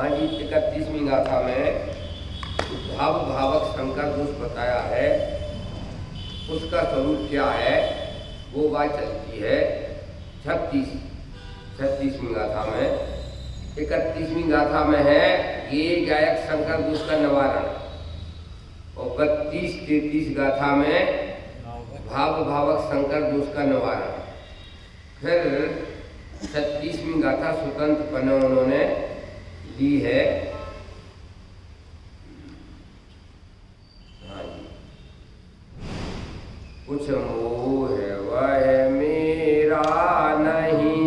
हाँ जी, 31वीं गाथा में भाव भावक शंकर दोष बताया है, उसका स्वरूप क्या है वो बात चलती है 36वीं गाथा में। 31वीं गाथा में है ये गायक शंकर दोष का निवारण, और 32-33 गाथा में भाव भावक शंकर दोष का निवारण। फिर 36वीं गाथा स्वतंत्र पने उन्होंने दी है। कुछ मोह वह मेरा नहीं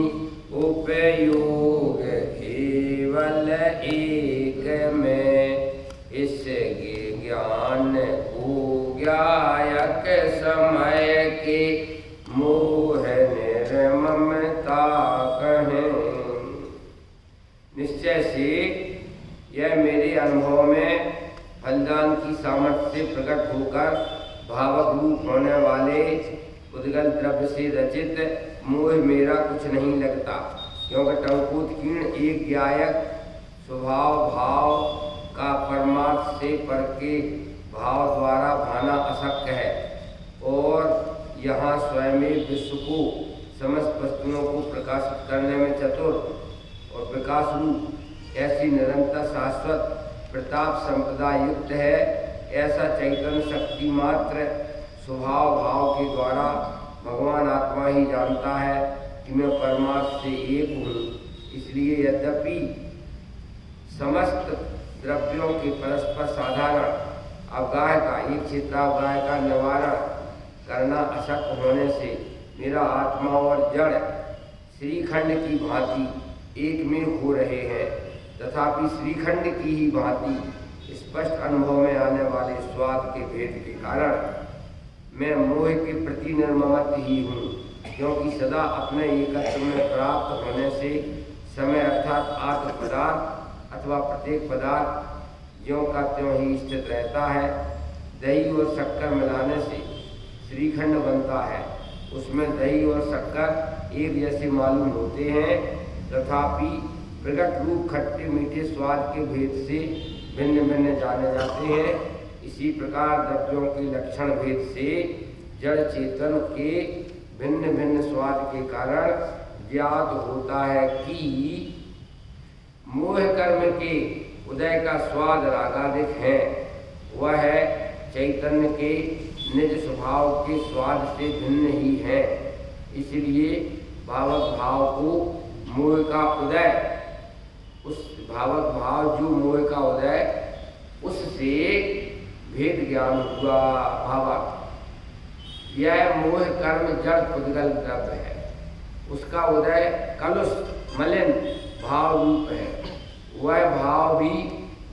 उपयोग केवल एक में, इस ज्ञान को ज्ञायक समय के मोह निर्ममता कहें। निश्चय से यह मेरे अनुभव में फलदान की सामर्थ्य से प्रकट होकर भावक रूप होने वाले उद्गल द्रव्य से रचित मोह मेरा कुछ नहीं लगता, क्योंकि टंकोत्कीर्ण एक ज्ञायक स्वभाव भाव का परमार्थ से पर के भाव द्वारा भाना अशक्य है, और यहाँ स्वयं विश्व को समस्त वस्तुओं को प्रकाशित करने में चतुर और प्रकाश रूप ऐसी निरंतर शाश्वत प्रताप संपदा युक्त है। ऐसा चैतन्य शक्ति मात्र स्वभाव भाव के द्वारा भगवान आत्मा ही जानता है कि मैं परमात्मा से एक हूँ। इसलिए यद्यपि समस्त द्रव्यों के परस्पर साधारण अवगाह का एक क्षेत्रावगाह का निवारण करना अशक्य होने से मेरा आत्मा और जड़ श्रीखंड की भांति एक में हो रहे हैं, तथापि श्रीखंड की ही भांति स्पष्ट अनुभव में आने वाले स्वाद के भेद के कारण मैं मोह के प्रति निर्ममत ही हूँ, क्योंकि सदा अपने एकत्व में प्राप्त होने से समय अर्थात आत्म पदार्थ अथवा प्रत्येक पदार्थ ज्यों का त्यों ही स्थित रहता है। दही और शक्कर मिलाने से श्रीखंड बनता है, उसमें दही और शक्कर एक जैसे मालूम होते हैं, तथापि प्रकट रूप खट्टे मीठे स्वाद के भेद से भिन्न भिन्न जाने जाते हैं। इसी प्रकार द्रव्यों के लक्षण भेद से जड़ चेतन के भिन्न भिन्न स्वाद के कारण ज्ञात होता है कि मोह कर्म के उदय का स्वाद रागादिक है, वह चैतन्य के निज स्वभाव के स्वाद से भिन्न ही है। इसलिए भावक भाव को मोह का उदय, उस भावक भाव जो मोह का उदय उससे भेद ज्ञान हुआ। भावक यह मोह कर्म जड़ उद्गल द्रव्य है, उसका उदय कलुष मलिन भाव रूप है। वह भाव भी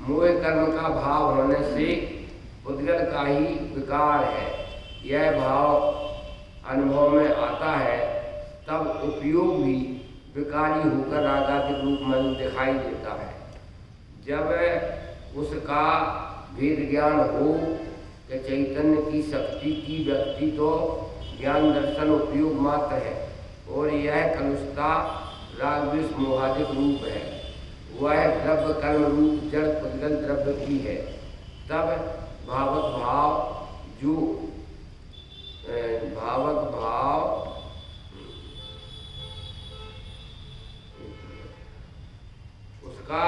मोह कर्म का भाव होने से उद्गल का ही विकार है। यह भाव अनुभव में आता है तब उपयोग भी विकारी होकर रागादिक रूप में दिखाई देता है। जब उसका भेद ज्ञान हो कि चैतन्य की शक्ति की व्यक्ति तो ज्ञान दर्शन उपयोग मात्र है, और यह कलुषता राग द्वेष मोहादिक रूप है, वह द्रव्य कर्म रूप जड़ उद्गल द्रव्य की है। तब भावक भाव जो भावक भाव उसका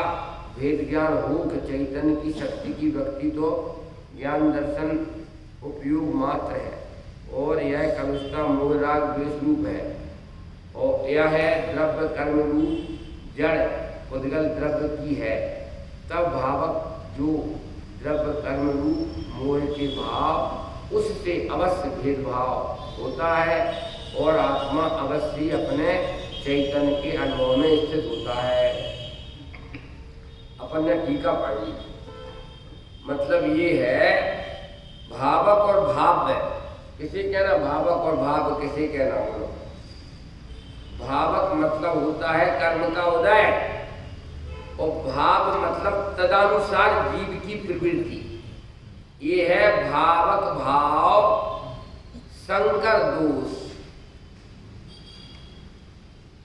भेद ज्ञान हो कि चैतन्य की शक्ति की व्यक्ति तो ज्ञान दर्शन उपयोग मात्र है, और यह कलुषता मोह राग द्वेष रूप है, और यह द्रव्य कर्म रूप जड़ उद्गल द्रव्य की है। तब भावक जो द्रव्य कर्म रूप मोह के भाव उससे अवश्य भेदभाव होता है, और आत्मा अवश्य अपने चैतन्य के अनुभव में स्थित होता है। अपन ने टीका पढ़ी, मतलब ये है भावक और भाव्य। किसे कहना भावक और भाव, किसे कहना बोलो? भावक मतलब होता है कर्म का उदय, और भाव मतलब तदानुसार जीव की प्रवृत्ति। ये है भावक भाव संकर दोष।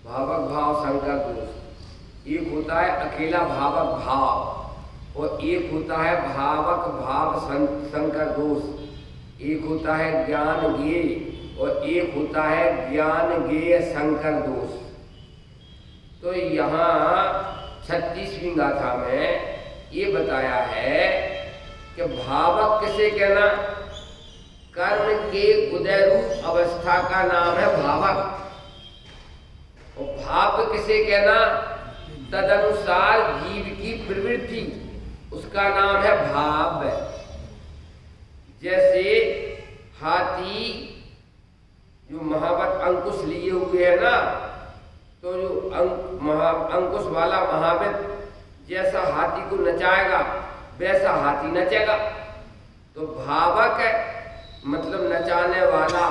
भावक भाव संकर दोष एक होता है अकेला भावक भाव और एक होता है भावक भाव संकर दोष, एक होता है ज्ञान ज्ञेय और एक होता है ज्ञान ज्ञेय संकर दोष। तो यहाँ 36वीं गाथा में ये बताया है कि भावक किसे कहना, कर्म के उदय रूप अवस्था का नाम है भावक, और भाव किसे कहना, तदनुसार जीव की प्रवृत्ति, उसका नाम है भाव। जैसे हाथी जो महावत अंकुश लिए हुए है ना, तो जो अंकुश वाला महावत जैसा हाथी को नचाएगा वैसा हाथी नचेगा। तो भावक मतलब नचाने वाला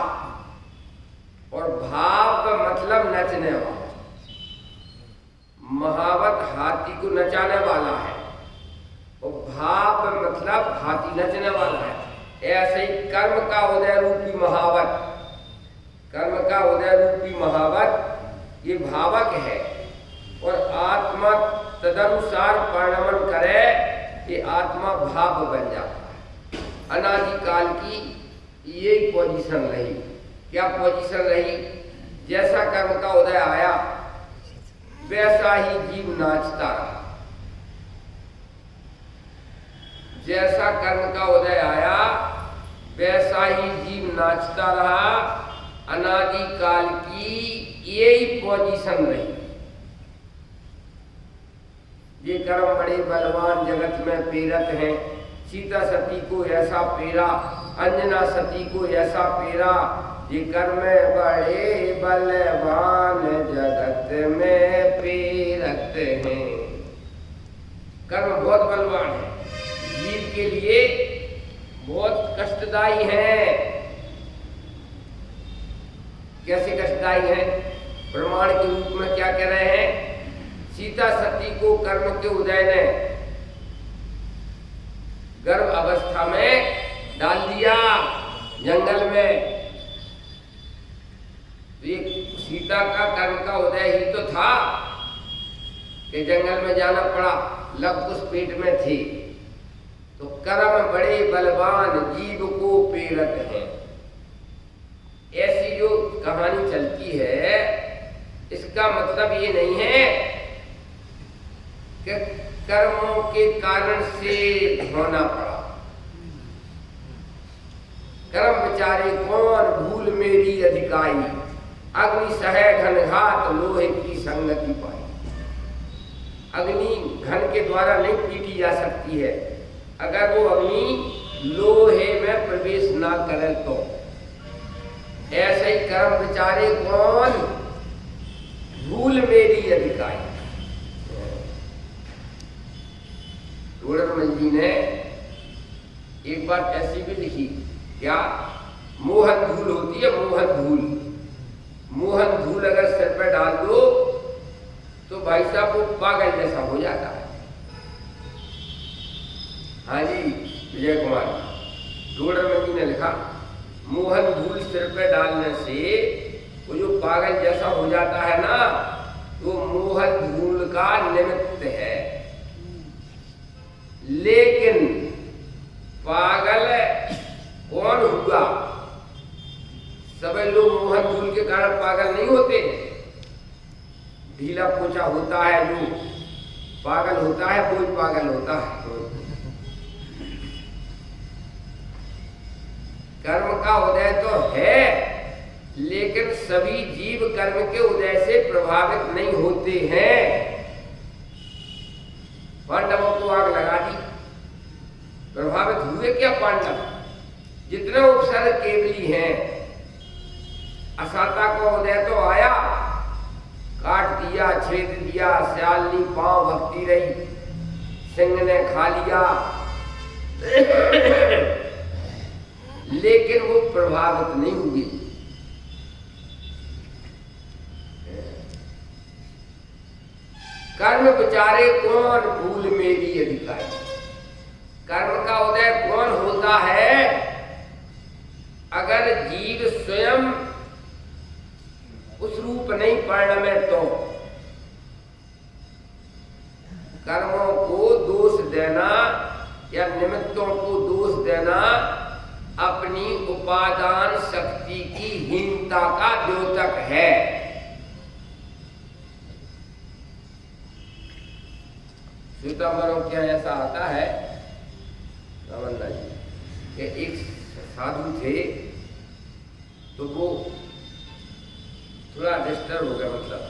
और भाव मतलब नचने वाला। महावत हाथी को नचाने वाला है और भाव मतलब हाथी नचने वाला है। ऐसे ही कर्म का उदय रूपी महावत, कर्म का उदय रूपी महावत ये भावक है, और आत्मा तदनुसार परिणमन करे ये आत्मा भाव बन जाता है। अनादिकाल की यही पोजीशन रही। क्या पोजीशन रही, जैसा कर्म का उदय आया वैसा ही जीव नाचता रहा, जैसा कर्म का उदय आया वैसा ही जीव नाचता रहा। अनादिकाल की यही पोजीशन रही। ये कर्म बड़े बलवान जगत में प्रेरत हैं। सीता सती को ऐसा पेरा, अंजना सती को ऐसा पेरा। ये कर्म बड़े बलवान जगत में प्रेरत हैं। कर्म बहुत बलवान है, जीव के लिए बहुत कष्टदायी है। कैसे कष्टदायी है, प्रमाण के रूप में क्या कह रहे हैं, सीता सती को कर्म के उदय ने गर्भ अवस्था में डाल दिया जंगल में। तो ये सीता का कर्म का उदय ही तो था कि जंगल में जाना पड़ा, लव कुछ पेट में थी। तो कर्म बड़े बलवान जीव को प्रेरत है। ऐसी जो कहानी चलती है इसका मतलब ये नहीं है कि कर्मों के कारण से होना पड़ा। कर्म बेचारे कौन भूल मेरी अधिकाई, अग्नि सह घन घात लोहे की संगति पाई। अग्नि घन के द्वारा नहीं पीटी जा सकती है, अगर वो अग्नि लोहे में प्रवेश ना करे तो। ऐसे ही कर्म बेचारे कौन भूल मेरी अधिकाई। टोडरमल जी ने एक बात ऐसी भी लिखी, क्या मोहन धूल होती है, मोहन धूल। मोहन धूल अगर सिर पर डाल दो तो भाई साहब वो पागल जैसा हो जाता है। हाँ जी, विजय कुमार टोडरमल जी ने लिखा, मोहन धूल सिर पर डालने से वो जो पागल जैसा हो जाता है ना, तो मोहन धूल का निमित्त है। लेकिन पागल कौन हुआ? सब लोग मोहन धूल के कारण पागल नहीं होते। ढीला पोछा होता है जो पागल होता है, कोई पागल होता है। कर्म का उदय तो है, लेकिन सभी जीव कर्म के उदय से प्रभावित नहीं होते हैं। पांडवों को आग लगा दी, प्रभावित हुए क्या पांडव? जितने उपसर्ग केवली हैं, असाता को उदय तो आया, काट दिया, छेद दिया, श्यालनी पांव भक्ति रही, सिंह ने खा लिया, लेकिन वो प्रभावित नहीं हुई। कर्म बेचारे कौन भूल मेरी अधिकारी। कर्म का उदय कौन होता है? अगर जीव स्वयं उस रूप नहीं परिणमे तो। कर्मों को दोष देना या निमित्तों को दोष देना अपनी उपादान शक्ति की हीनता का द्योतक है। श्वेतांबरों क्या ऐसा आता है रामन्ना जी कि एक साधु थे तो वो थोड़ा डिस्टर्ब हो गया, मतलब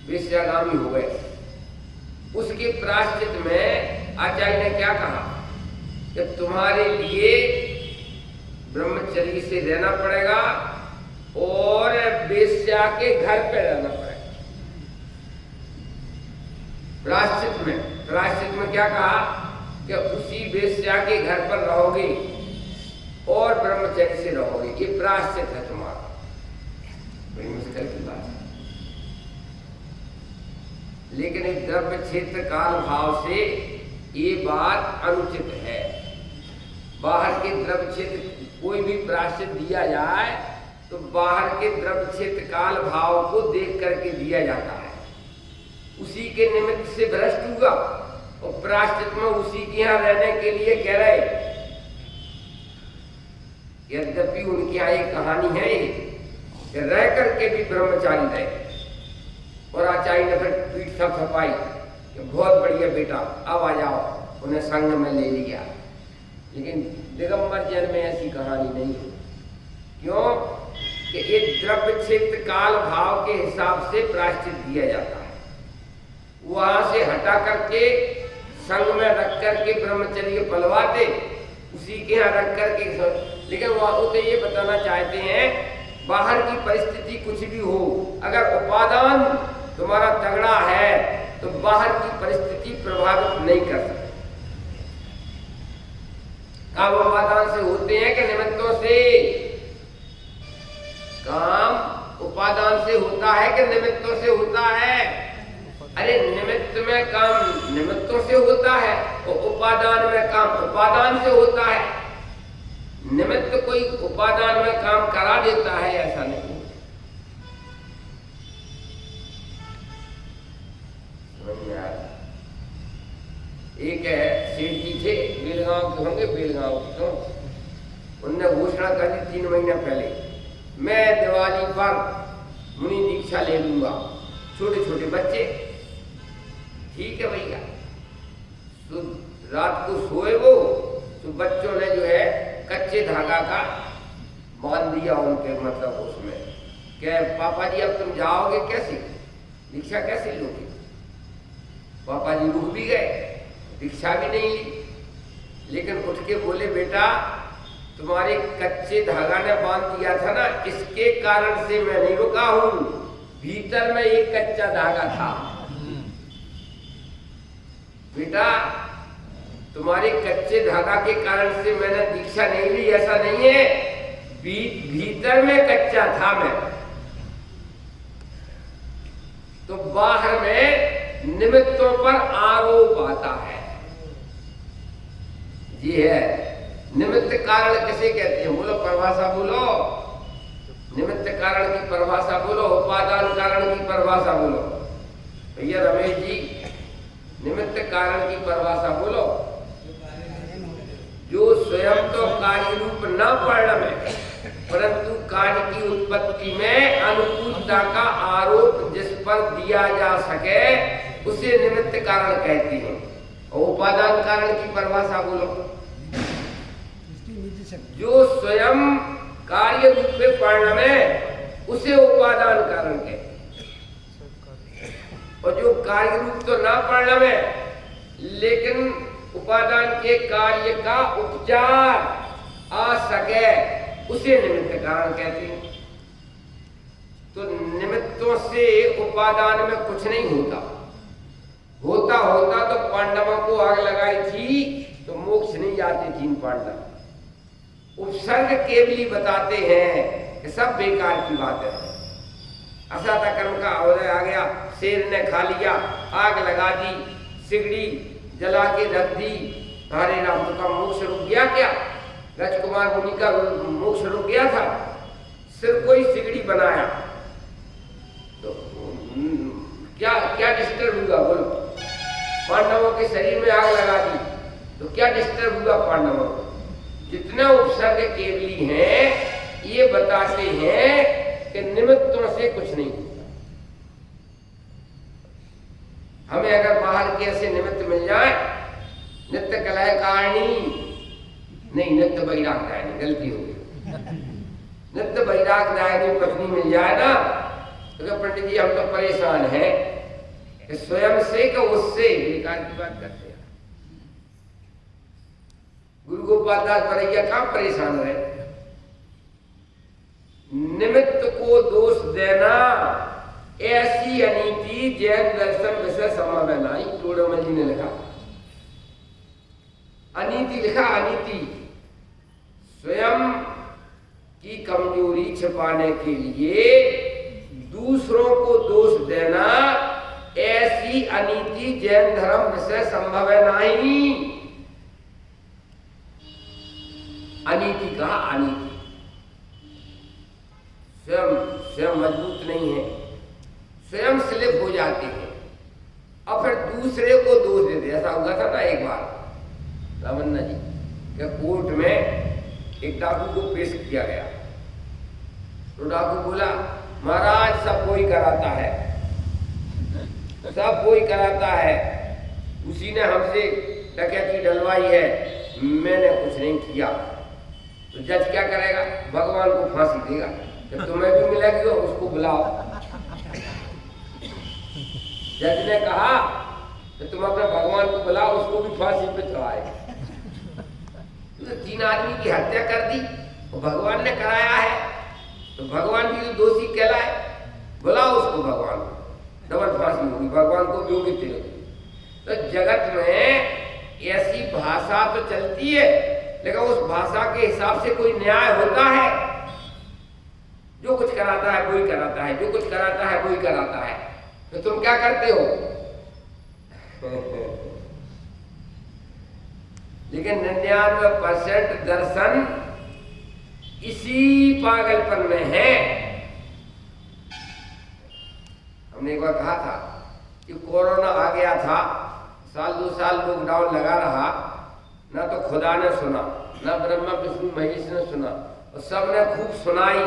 वेश्यागामी हो गए। उसके प्रायश्चित में आचार्य ने क्या कहा कि तुम्हारे लिए ब्रह्मचर्य से रहना पड़ेगा और वेश्या के घर पे रहना पड़ेगा। प्रायश्चित में क्या कहा कि उसी वेश्या के घर पर रहोगे और ब्रह्मचर्य से रहोगे, ये प्रायश्चित है तुम्हारा। बड़ी मुश्किल की बात है, लेकिन एक द्रव्य क्षेत्र काल भाव से ये बात अनुचित है। बाहर के द्रव्य क्षेत्र कोई भी प्रायश्चित दिया जाए तो बाहर के द्रव्य क्षेत्र काल भाव को देख करके दिया जाता है। उसी के निमित्त से भ्रष्ट हुआ और प्रायश्चित में उसी के यहाँ रहने के लिए कह रहे। यद्यपि उनकी यहाँ एक कहानी है कि रह करके भी ब्रह्मचारी रहे और आचार्य ने फिर पीठ थपथपाई कि बहुत बढ़िया बेटा, अब आ जाओ, उन्हें संग में ले लिया। लेकिन दिगंबर जैन में ऐसी कहानी नहीं है। क्यों कि एक द्रव्य क्षेत्र काल भाव के हिसाब से प्रायश्चित दिया जाता है। वहां से हटा करके संग में रख करके ब्रह्मचर्य पलवाते, उसी के यहाँ रख करके। लेकिन वह तो ये बताना चाहते हैं बाहर की परिस्थिति कुछ भी हो, अगर उपादान तुम्हारा तगड़ा है तो बाहर की परिस्थिति प्रभावित नहीं कर सकती। काम उपादान से होते हैं कि निमित्तों से? काम उपादान से होता है कि निमित्तों से होता है? अरे निमित्त में काम निमित्तों से होता है और उपादान में काम उपादान से होता है। निमित्त कोई उपादान में काम करा देता है ऐसा नहीं। एक है सेठ जी थे, बेलगांव के होंगे, बेलगांव के तो उनने घोषणा कर दी 3 महीने पहले, मैं दिवाली पर मुनि दीक्षा ले लूंगा। छोटे छोटे बच्चे, ठीक है भैया। तो रात को सोए वो, तो बच्चों ने जो है कच्चे धागा का बांध दिया उनके, मतलब उसमें क्या पापा जी अब तुम जाओगे कैसे, दीक्षा कैसे लोगे? पापा जी रुक भी गए, दीक्षा भी नहीं ली, लेकिन उठ के बोले बेटा तुम्हारे कच्चे धागा ने बांध दिया था ना, इसके कारण से मैं नहीं रुका हूं, भीतर में एक कच्चा धागा था। बेटा तुम्हारे कच्चे धागा के कारण से मैंने दीक्षा नहीं ली ऐसा नहीं है, भीतर में कच्चा था मैं। तो बाहर में निमित्तों पर आरोप आता है। ये है निमित्त कारण किसे कहते हैं? बोलो परिभाषा बोलो। निमित्त कारण की परिभाषा बोलो, उपादान कारण की परिभाषा बोलो। भैया रमेश जी निमित्त कारण की परिभाषा बोलो। जो स्वयं तो कार्य रूप न परिणमे परंतु कार्य की उत्पत्ति में अनुकूलता का आरोप जिस पर दिया जा सके उसे निमित्त कारण कहते हैं। और उपादान कारण की परिभाषा बोलो। जो स्वयं कार्य रूप में परिणमे उसे उपादान कारण कहते हैं। और जो कार्य रूप तो ना परिणमे लेकिन उपादान के कार्य का उपचार आ सके उसे निमित्त कारण कहते हैं। तो निमित्तों से उपादान में कुछ नहीं होता। होता तो पांडवों को आग लगाई थी तो मोक्ष नहीं जाते 3 पांडव। उपसर्ग केवली बताते हैं कि सब बेकार की बात है। असाता कर्म का अवधय आ गया, शेर ने खा लिया, आग लगा दी, सिगड़ी जला के रख दी, हरे राम का मोक्ष रुक गया क्या? राजकुमार मुनि का मोक्ष रुक गया था? सिर्फ कोई सिगड़ी बनाया तो क्या क्या डिस्टर्ब हुआ? बोलो पांडवों के शरीर में आग लगा दी तो क्या डिस्टर्ब हुआ पांडवों को? जितने उपसर्ग केवली हैं ये बताते हैं कि निमित्तों से कुछ नहीं होता। हमें अगर बाहर के ऐसे निमित्त मिल जाए, नित्य कलह कारणी नहीं, नित्य वैराग दायनी, गलती हो गई, नित्य वैराग दायनी पत्नी मिल जाए ना तो पंडित जी हम तो परेशान हैं कि स्वयं से कि उससे बेकार की बात करते हैं। गुरु गोपाल दास बरैया कहां परेशान रहे? निमित्त को दोष देना ऐसी अनीति जैन दर्शन विषय संभव है नहीं। टोडरमल जी ने लिखा, अनीति लिखा, अनीति स्वयं की कमजोरी छिपाने के लिए दूसरों को दोष देना ऐसी अनीति जैन धर्म विषय संभव है नहीं। अनीति कहा, अनीति स्वयं मजबूत नहीं है, स्वयं स्लिप हो जाते हैं और फिर दूसरे को दोष देते। ऐसा हुआ था ना एक बार रामन्ना जी के कोर्ट में एक डाकू को पेश किया गया तो डाकू बोला महाराज सब कोई कराता है, सब कोई कराता है, उसी ने हमसे डकैती डलवाई है, मैंने कुछ नहीं किया। तो जज क्या करेगा? भगवान को फांसी देगा। जब तुम्हें भी मिलेगी तो उसको बुलाओ। जज ने कहा कि तुम अपने भगवान को बुलाओ, उसको भी फांसी पे चढ़ाए। तो 3 आदमी की हत्या कर दी और भगवान ने कराया है तो भगवान भी तो दोषी कहलाए। बुलाओ उसको, भगवान को, डबल फांसी होगी, भगवान को भी होगी तेरे। तो जगत में ऐसी भाषा तो चलती है लेकिन उस भाषा के हिसाब से कोई न्याय होता है? जो कुछ कराता है वही कराता है, जो कुछ कराता है वही कराता है। तो तुम क्या करते हो? लेकिन 99% दर्शन इसी पागलपन में है। हमने एक बार कहा था कि कोरोना आ गया था, 1-2 साल लॉकडाउन लगा रहा, ना तो खुदा ने सुना, ना ब्रह्मा विष्णु महेश ने सुना, और सबने खूब सुनाई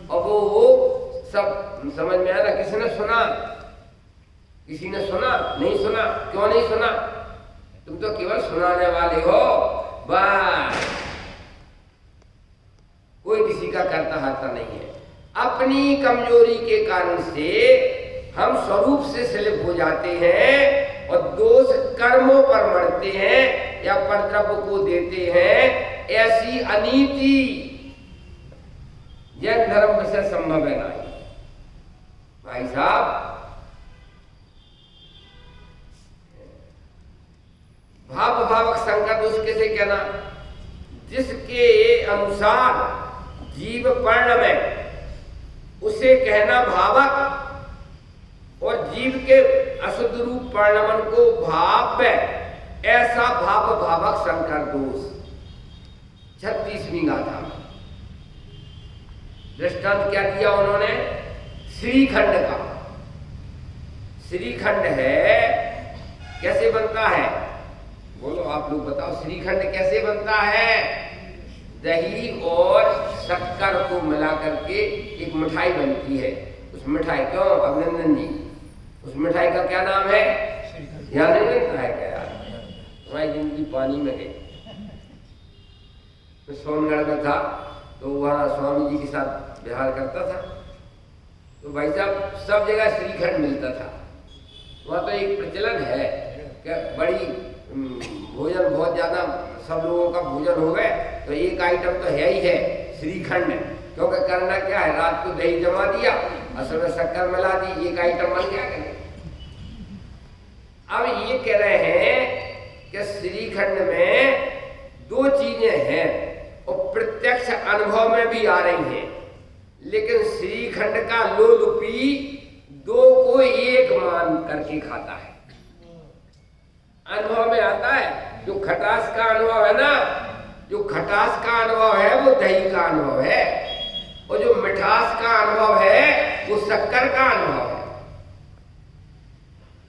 और वो सब समझ में आया ना। किसी ने सुना? किसी ने सुना? नहीं सुना। क्यों नहीं सुना? तुम तो केवल सुनाने वाले हो बस, कोई किसी का करता हारता नहीं है। अपनी कमजोरी के कारण से हम स्वरूप से स्लिप हो जाते हैं और दोष कर्मों पर मरते हैं या परद्रव्य को देते हैं। ऐसी अनीति जैन धर्म विषय संभव है नहीं। भाई साहब, भाव भावक संकर दोष कैसे कहना? जिसके अनुसार जीव पर्ण में उसे कहना भावक और जीव के अशुद्ध रूप पर्णमन को भाव्य, ऐसा भाव भावक संकर दोष। 36वीं गाथा में दृष्टांत क्या दिया उन्होंने? श्रीखंड का। श्रीखंड है, कैसे बनता है? बोलो आप लोग बताओ, श्रीखंड कैसे बनता है? दही और शक्कर को मिला करके एक मिठाई बनती है। उस मिठाई, क्यों अभिनंदन जी, उस मिठाई का क्या नाम है? ध्यान नहीं रखता है क्या यार? तुम्हारी जिंदगी पानी में गई। तो सोनगढ़ में था तो वहाँ स्वामी जी के साथ विहार करता था, तो भाई साहब सब जगह श्रीखंड मिलता था। वहाँ तो एक प्रचलन है कि बड़ी भोजन बहुत ज्यादा सब लोगों का भोजन हो गए तो एक आइटम तो है ही है श्रीखंड। क्योंकि करना क्या है, रात को दही जमा दिया, असल में शक्कर मिला दी, एक आइटम बन गया। अब ये कह रहे हैं कि श्रीखंड में 2 चीजें हैं और प्रत्यक्ष अनुभव में भी आ रही हैं, लेकिन श्रीखंड का लोलुपी 2 को एक मान करके खाता है। अनुभव में आता है जो खटास का अनुभव है ना, जो खटास का अनुभव है वो दही का अनुभव है, और जो मिठास का अनुभव है वो शक्कर का अनुभव है।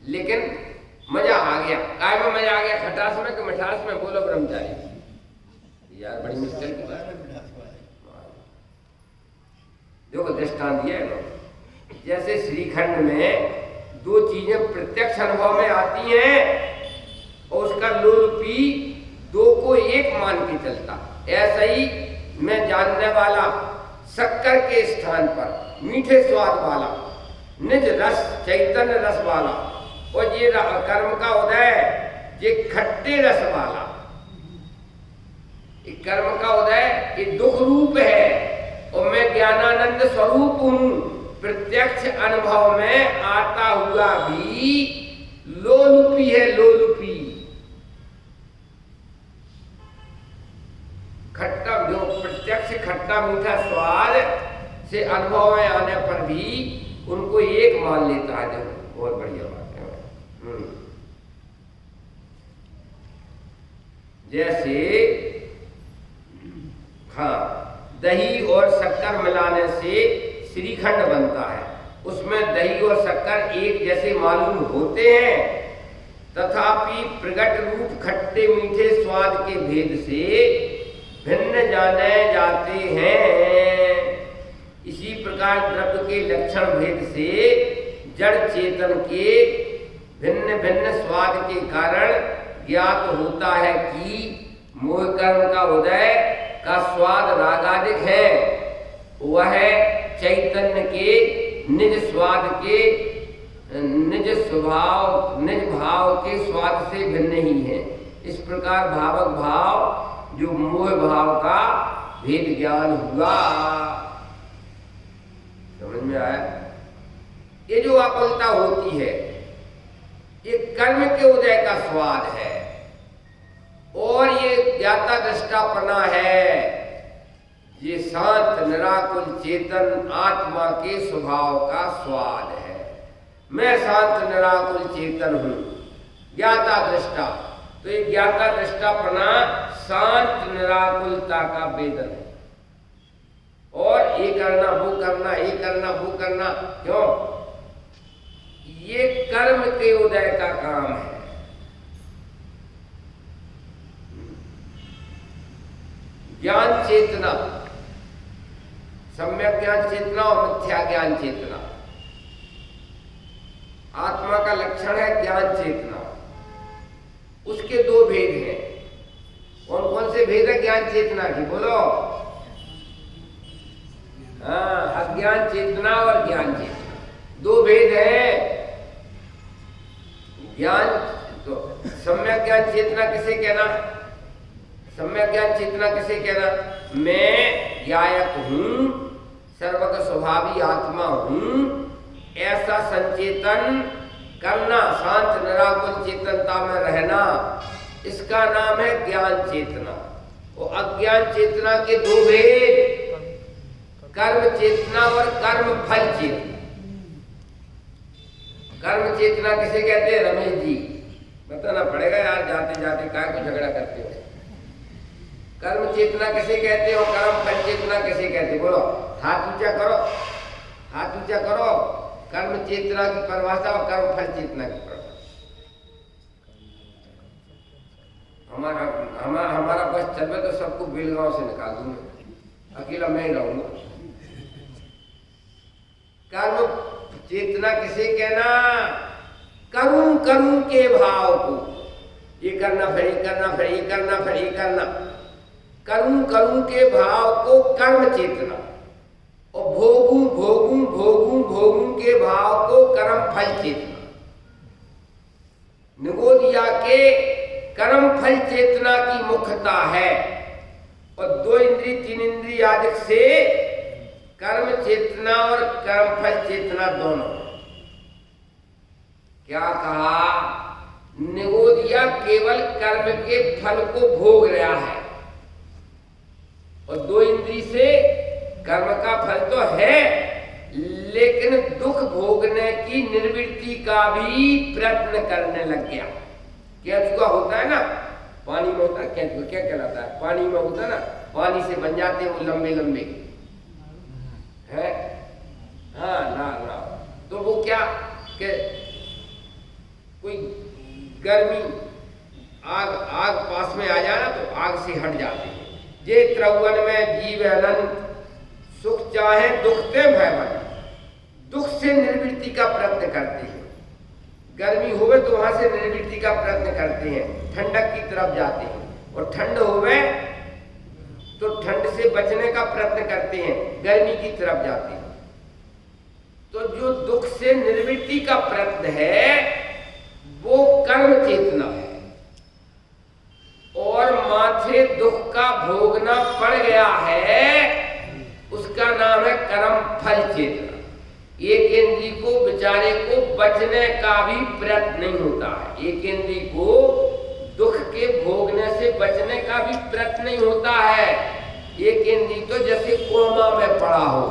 लेकिन मजा आ गया। काय में मजा आ गया, खटास में कि मिठास में? बोलो ब्रह्मचारी। यार बड़ी मुश्किल की बात है। देखो दृष्टांत दिया है ना, जैसे श्रीखंड में दो चीजें प्रत्यक्ष अनुभव में आती हैं और उसका लोलुपी दो को एक मान के चलता। ऐसा ही मैं जानने वाला शक्कर के स्थान पर मीठे स्वाद वाला निज रस चैतन्य रस वाला, और ये कर्म का उदय ये खट्टे रस वाला। कर्म का उदय ये दुख रूप है और मैं ज्ञानानंद स्वरूप हूं। प्रत्यक्ष अनुभव में आता हुआ भी लोलुपी है, लोलुपी। खट्टा जो प्रत्यक्ष खट्टा मीठा स्वाद से अनुभव में आने पर भी उनको एक मान लेता है। देखो बहुत बढ़िया बात है। जैसे हाँ, दही और शक्कर मिलाने से श्रीखंड बनता है, उसमें दही और शक्कर एक जैसे मालूम होते हैं, तथापि प्रकट रूप खट्टे मीठे स्वाद के भेद से भिन्न जाने जाते हैं। इसी प्रकार द्रव्य के लक्षण भेद से जड़ चेतन के भिन्न भिन्न स्वाद के कारण ज्ञात होता है कि मोह कर्म का उदय का स्वाद रागादिक है, वह चैतन्य के निज स्वाद के निज स्वभाव निज भाव के स्वाद से भिन्न ही है। इस प्रकार भावक भाव जो मोह भाव का भेद ज्ञान हुआ। समझ में आया? ये जो आकुलता होती है ये कर्म के उदय का स्वाद है और ये ज्ञाता दृष्टापना है, ये शांत निराकुल चेतन आत्मा के स्वभाव का स्वाद है। मैं शांत निराकुल चेतन हूं, ज्ञाता दृष्टा। तो ये ज्ञाता दृष्टापना शांत निराकुलता का वेदन है। और ये करना वो करना, ये करना वो करना, क्यों? ये कर्म के उदय का काम है। ज्ञान चेतना, सम्यक ज्ञान चेतना और मिथ्या ज्ञान चेतना। आत्मा का लक्षण है ज्ञान चेतना। उसके दो भेद हैं। कौन कौन से भेद है ज्ञान चेतना की? बोलो। हाँ, अज्ञान चेतना और ज्ञान चेतना दो भेद है। ज्ञान तो सम्यक ज्ञान चेतना किसे कहना? सम्यक ज्ञान चेतना किसे कहना? मैं ज्ञायक हूं, सर्वग स्वभावी आत्मा हूं, ऐसा संचेतन करना, शांत निराकुल चेतनता में रहना, इसका नाम है ज्ञान चेतना। और अज्ञान चेतना के दो भेद, कर्म चेतना और कर्म फल चेतना। कर्म चेतना किसे कहते हैं? रमेश जी बताना पड़ेगा यार, जाते जाते काय को झगड़ा करते हो। कर्म चेतना किसे कहते हो? कर्म फल चेतना किसे कहते? बोलो, हाथ ऊंचा करो, हाथ ऊंचा करो। कर्म चेतना की परिभाषा और कर्म फल चेतना की परिभाषा। हमारा बस चल तो सबको बेलगांव से निकाल दूंगा, अकेला मैं ही रहूंगा। कर्म चेतना किसे कहना? करूं करूं के भाव को, ये करना फिर ये करना, फिर ये करना, फिर ये करना, करूं करूं के भाव को कर्म चेतना। और भोगूं भोगूं भोगूं भोगूं के भाव को कर्म फल चेतना। निगोदिया के कर्म फल चेतना की मुख्यता है और दो इंद्रिय तीन इंद्रिय आदि से कर्म चेतना और कर्म फल चेतना दोनों। क्या कहा? निगोदिया केवल कर्म के फल को भोग रहा है और दो इंद्रिय से कर्म का फल तो है, लेकिन दुख भोगने की निर्वृत्ति का भी प्रयत्न करने लग गया। केंचुआ होता है ना, पानी में होता है केंचुआ, क्या कहलाता है? पानी में होता है ना, पानी से बन जाते हैं वो लंबे लंबे है। हाँ ना ना, तो वो क्या कि कोई गर्मी आग आग पास में आ जाए ना तो आग से हट जाते हैं। जे त्रवन में जीव अनंत, सुख चाहे दुख ते भयवन, दुख से निर्वृत्ति का प्रयत्न करते हैं। गर्मी होवे तो वहां से निर्वृत्ति का प्रयत्न करते हैं, ठंडक की तरफ जाते हैं, और ठंड होवे तो ठंड से बचने का प्रयत्न करते हैं, गर्मी की तरफ जाते हैं। तो जो दुख से निर्वृत्ति का प्रयत्न है वो कर्म चेतना है, और माथे दुख का भोगना पड़ गया है उसका नाम है कर्म फल चेतना। एक इंद्री को बेचारे को बचने का भी प्रयत्न नहीं होता है, एक इंद्री को दुख के भोगने से बचने का भी प्रयत्न नहीं होता है। एक इंद्री तो जैसे कोमा में पड़ा हो।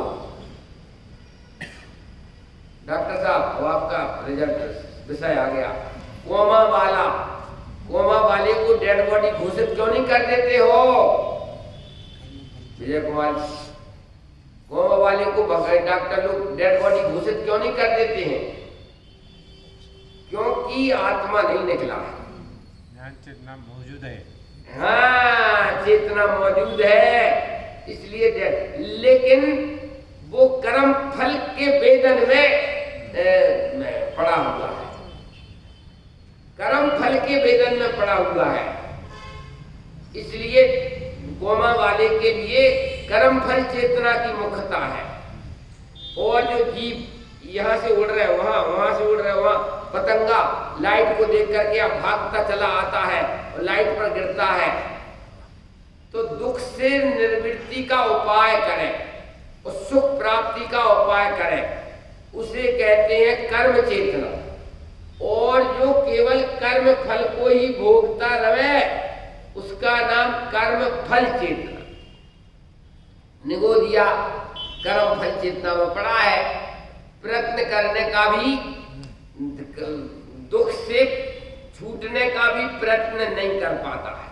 डॉक्टर साहब वो आपका रिजल्ट विषय आ गया, कोमा वाला, कोमा वाले को डेड बॉडी घोषित क्यों नहीं कर देते हो विजय कुमार? कोमा वाले को डॉक्टर लोग डेड बॉडी घोषित क्यों नहीं कर देते हैं? क्योंकि आत्मा नहीं निकला है, चेतना मौजूद है। हाँ, चेतना मौजूद है इसलिए डेड। लेकिन वो कर्म फल के वेदन में पड़ा हुआ है, कर्म फल के वेदन में पड़ा हुआ है। इसलिए कोमा वाले के लिए कर्म फल चेतना की मुख्यता है। और जो जीव यहाँ से उड़ रहे वहां, वहां से उड़ रहे वहां, पतंगा लाइट को देख करके अब भागता चला आता है और लाइट पर गिरता है। तो दुख से निर्वृत्ति का उपाय करें और सुख प्राप्ति का उपाय करें, उसे कहते हैं कर्म चेतना। और जो केवल कर्म फल को ही भोगता रहे उसका नाम कर्म फल चेतना। निगोदिया कर्म फल चेतना में पड़ा है, प्रयत्न करने का भी, दुख से छूटने का भी प्रयत्न नहीं कर पाता है।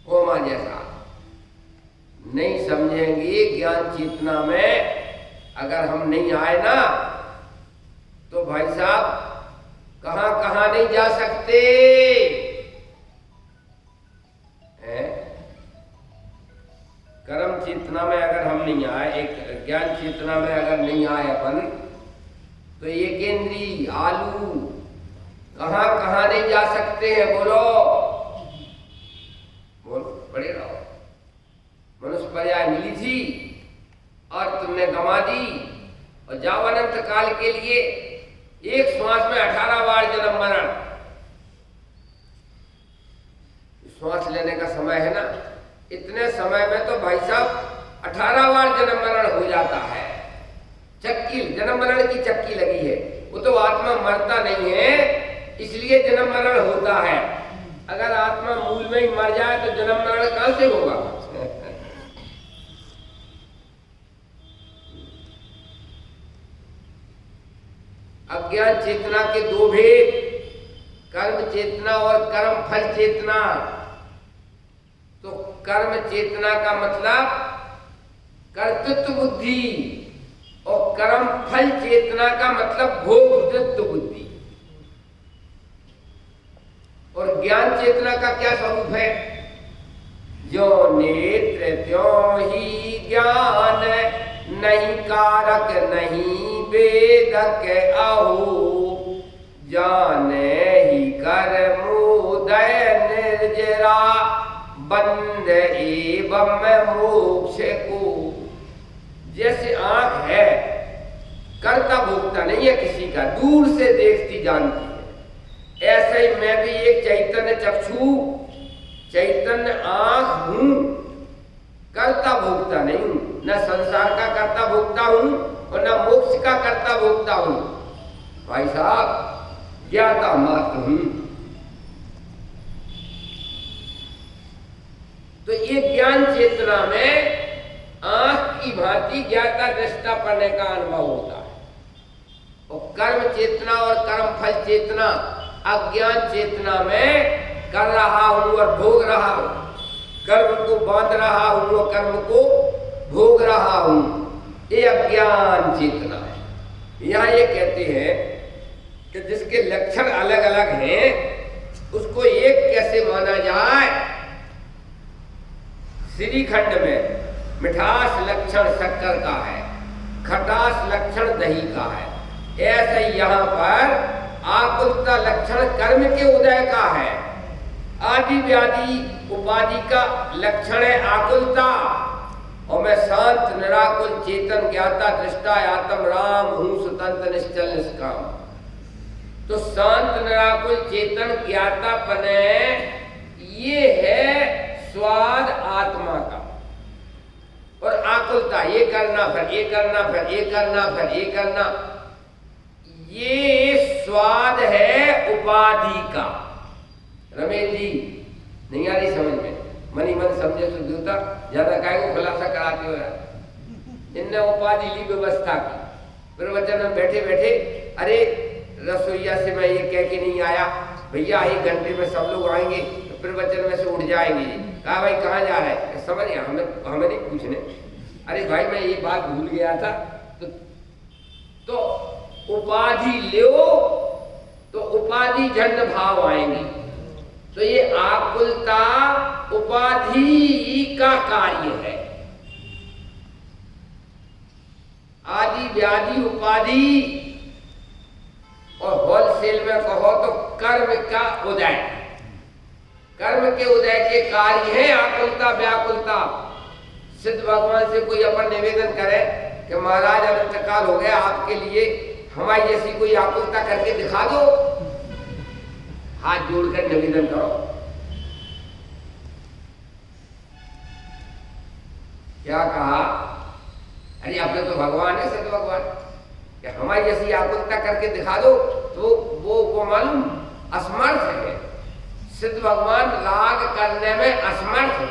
कोमा जैसा नहीं समझेंगे ज्ञान चेतना में अगर हम नहीं आए ना तो भाई साहब कहां कहां नहीं जा सकते हैं। कर्म चेतना में अगर हम नहीं आए, एक ज्ञान चेतना में अगर नहीं आए अपन, तो ये केंद्री आलू कहां कहां नहीं जा सकते हैं? बोलो बोलो, बड़े रहो। मनुष्य पर्याय मिली थी और तुमने गंवा दी, और जाओ अनंत काल के लिए एक श्वास में 18 बार जन्म मरण। श्वास लेने का समय है ना, इतने समय में तो भाई साहब 18 बार जन्म मरण हो जाता है। चक्की, जन्म मरण की चक्की लगी है, वो तो आत्मा मरता नहीं है इसलिए जन्म मरण होता है। अगर आत्मा मूल में ही मर जाए तो जन्म मरण कहां से होगा? अज्ञान चेतना के दो भेद, कर्म चेतना और कर्म फल चेतना। तो कर्म चेतना का मतलब कर्तृत्व बुद्धि और कर्म फल चेतना का मतलब भोक्तृत्व बुद्धि। और ज्ञान चेतना का क्या स्वरूप है? जो नेत्र त्यों ही ज्ञान, नहीं कारक नहीं वेदक आहू, जाने ही कर्मोदय निर्जरा, बंद एवं मोक्ष को। जैसे आंख है, कर्ता भोक्ता नहीं है किसी का, दूर से देखती जानती है, ऐसे ही मैं भी एक चैतन्य चक्षु, चैतन्य आंख हूं, कर्ता भोक्ता नहीं हूं। न संसार का कर्ता भोक्ता हूं और न मोक्ष का कर्ता भोक्ता हूं। भाई साहब ज्ञाता मात्र हूं। तो ये ज्ञान चेतना में आंख की भांति ज्ञाता दृष्टा पड़ने का अनुभव होता है। और कर्म चेतना और कर्म फल चेतना, अज्ञान चेतना में कर रहा हूं और भोग रहा हूं, कर्म को बांध रहा हूं और कर्म को भोग रहा हूं, ये अज्ञान चेतना है। यहाँ ये कहते हैं कि जिसके लक्षण अलग अलग हैं उसको एक कैसे माना जाए। श्रीखंड में मिठास लक्षण शक्कर का है, खटास लक्षण दही का है, ऐसे यहाँ पर आकुलता लक्षण कर्म के उदय का है। आदि व्याधि उपाधि का लक्षण है आकुलता। और मैं शांत निराकुल चेतन ज्ञाता दृष्टा आत्म राम हूं स्वतंत्र निश्चल निष्काम। तो शांत निराकुल चेतन ज्ञाता पने ये है स्वाद आत्मा का। और आकुलता ये करना फिर ये करना फिर ये करना फिर ये करना, ये स्वाद है उपाधि का। रमेश जी नहीं आ रही समझ में? मनी मन समझे तो दूता ज्यादा काय को खुलासा कराते हो यार। इनने उपाधि ली व्यवस्था की, प्रवचन में बैठे बैठे अरे रसोईया से मैं ये कह के नहीं आया भैया 1 घंटे में सब लोग आएंगे, तो प्रवचन में से उठ जाएंगे। कहा भाई कहाँ जा रहे हैं? समझ गया, हमें नहीं पूछने। अरे भाई मैं ये बात भूल गया था। तो उपाधि लो तो उपाधि जन्य भाव आएंगी। तो ये आकुलता उपाधि का कार्य है। आदि व्याधि उपाधि और होलसेल में कहो तो कर्म का उदय। कर्म के उदय के कार्य है आकुलता व्याकुलता। सिद्ध भगवान से कोई अपन निवेदन करे कि महाराज अनंतकाल हो गया, आपके लिए हमारी जैसी कोई आकुलता करके दिखा दो, हाथ जोड़कर निवेदन करो। क्या कहा? अरे आपने तो भगवान है सिद्ध भगवान, कि हमारी जैसी आकुलता करके दिखा दो। तो वो मालूम असमर्थ है। सिद्ध भगवान राग करने में असमर्थ है,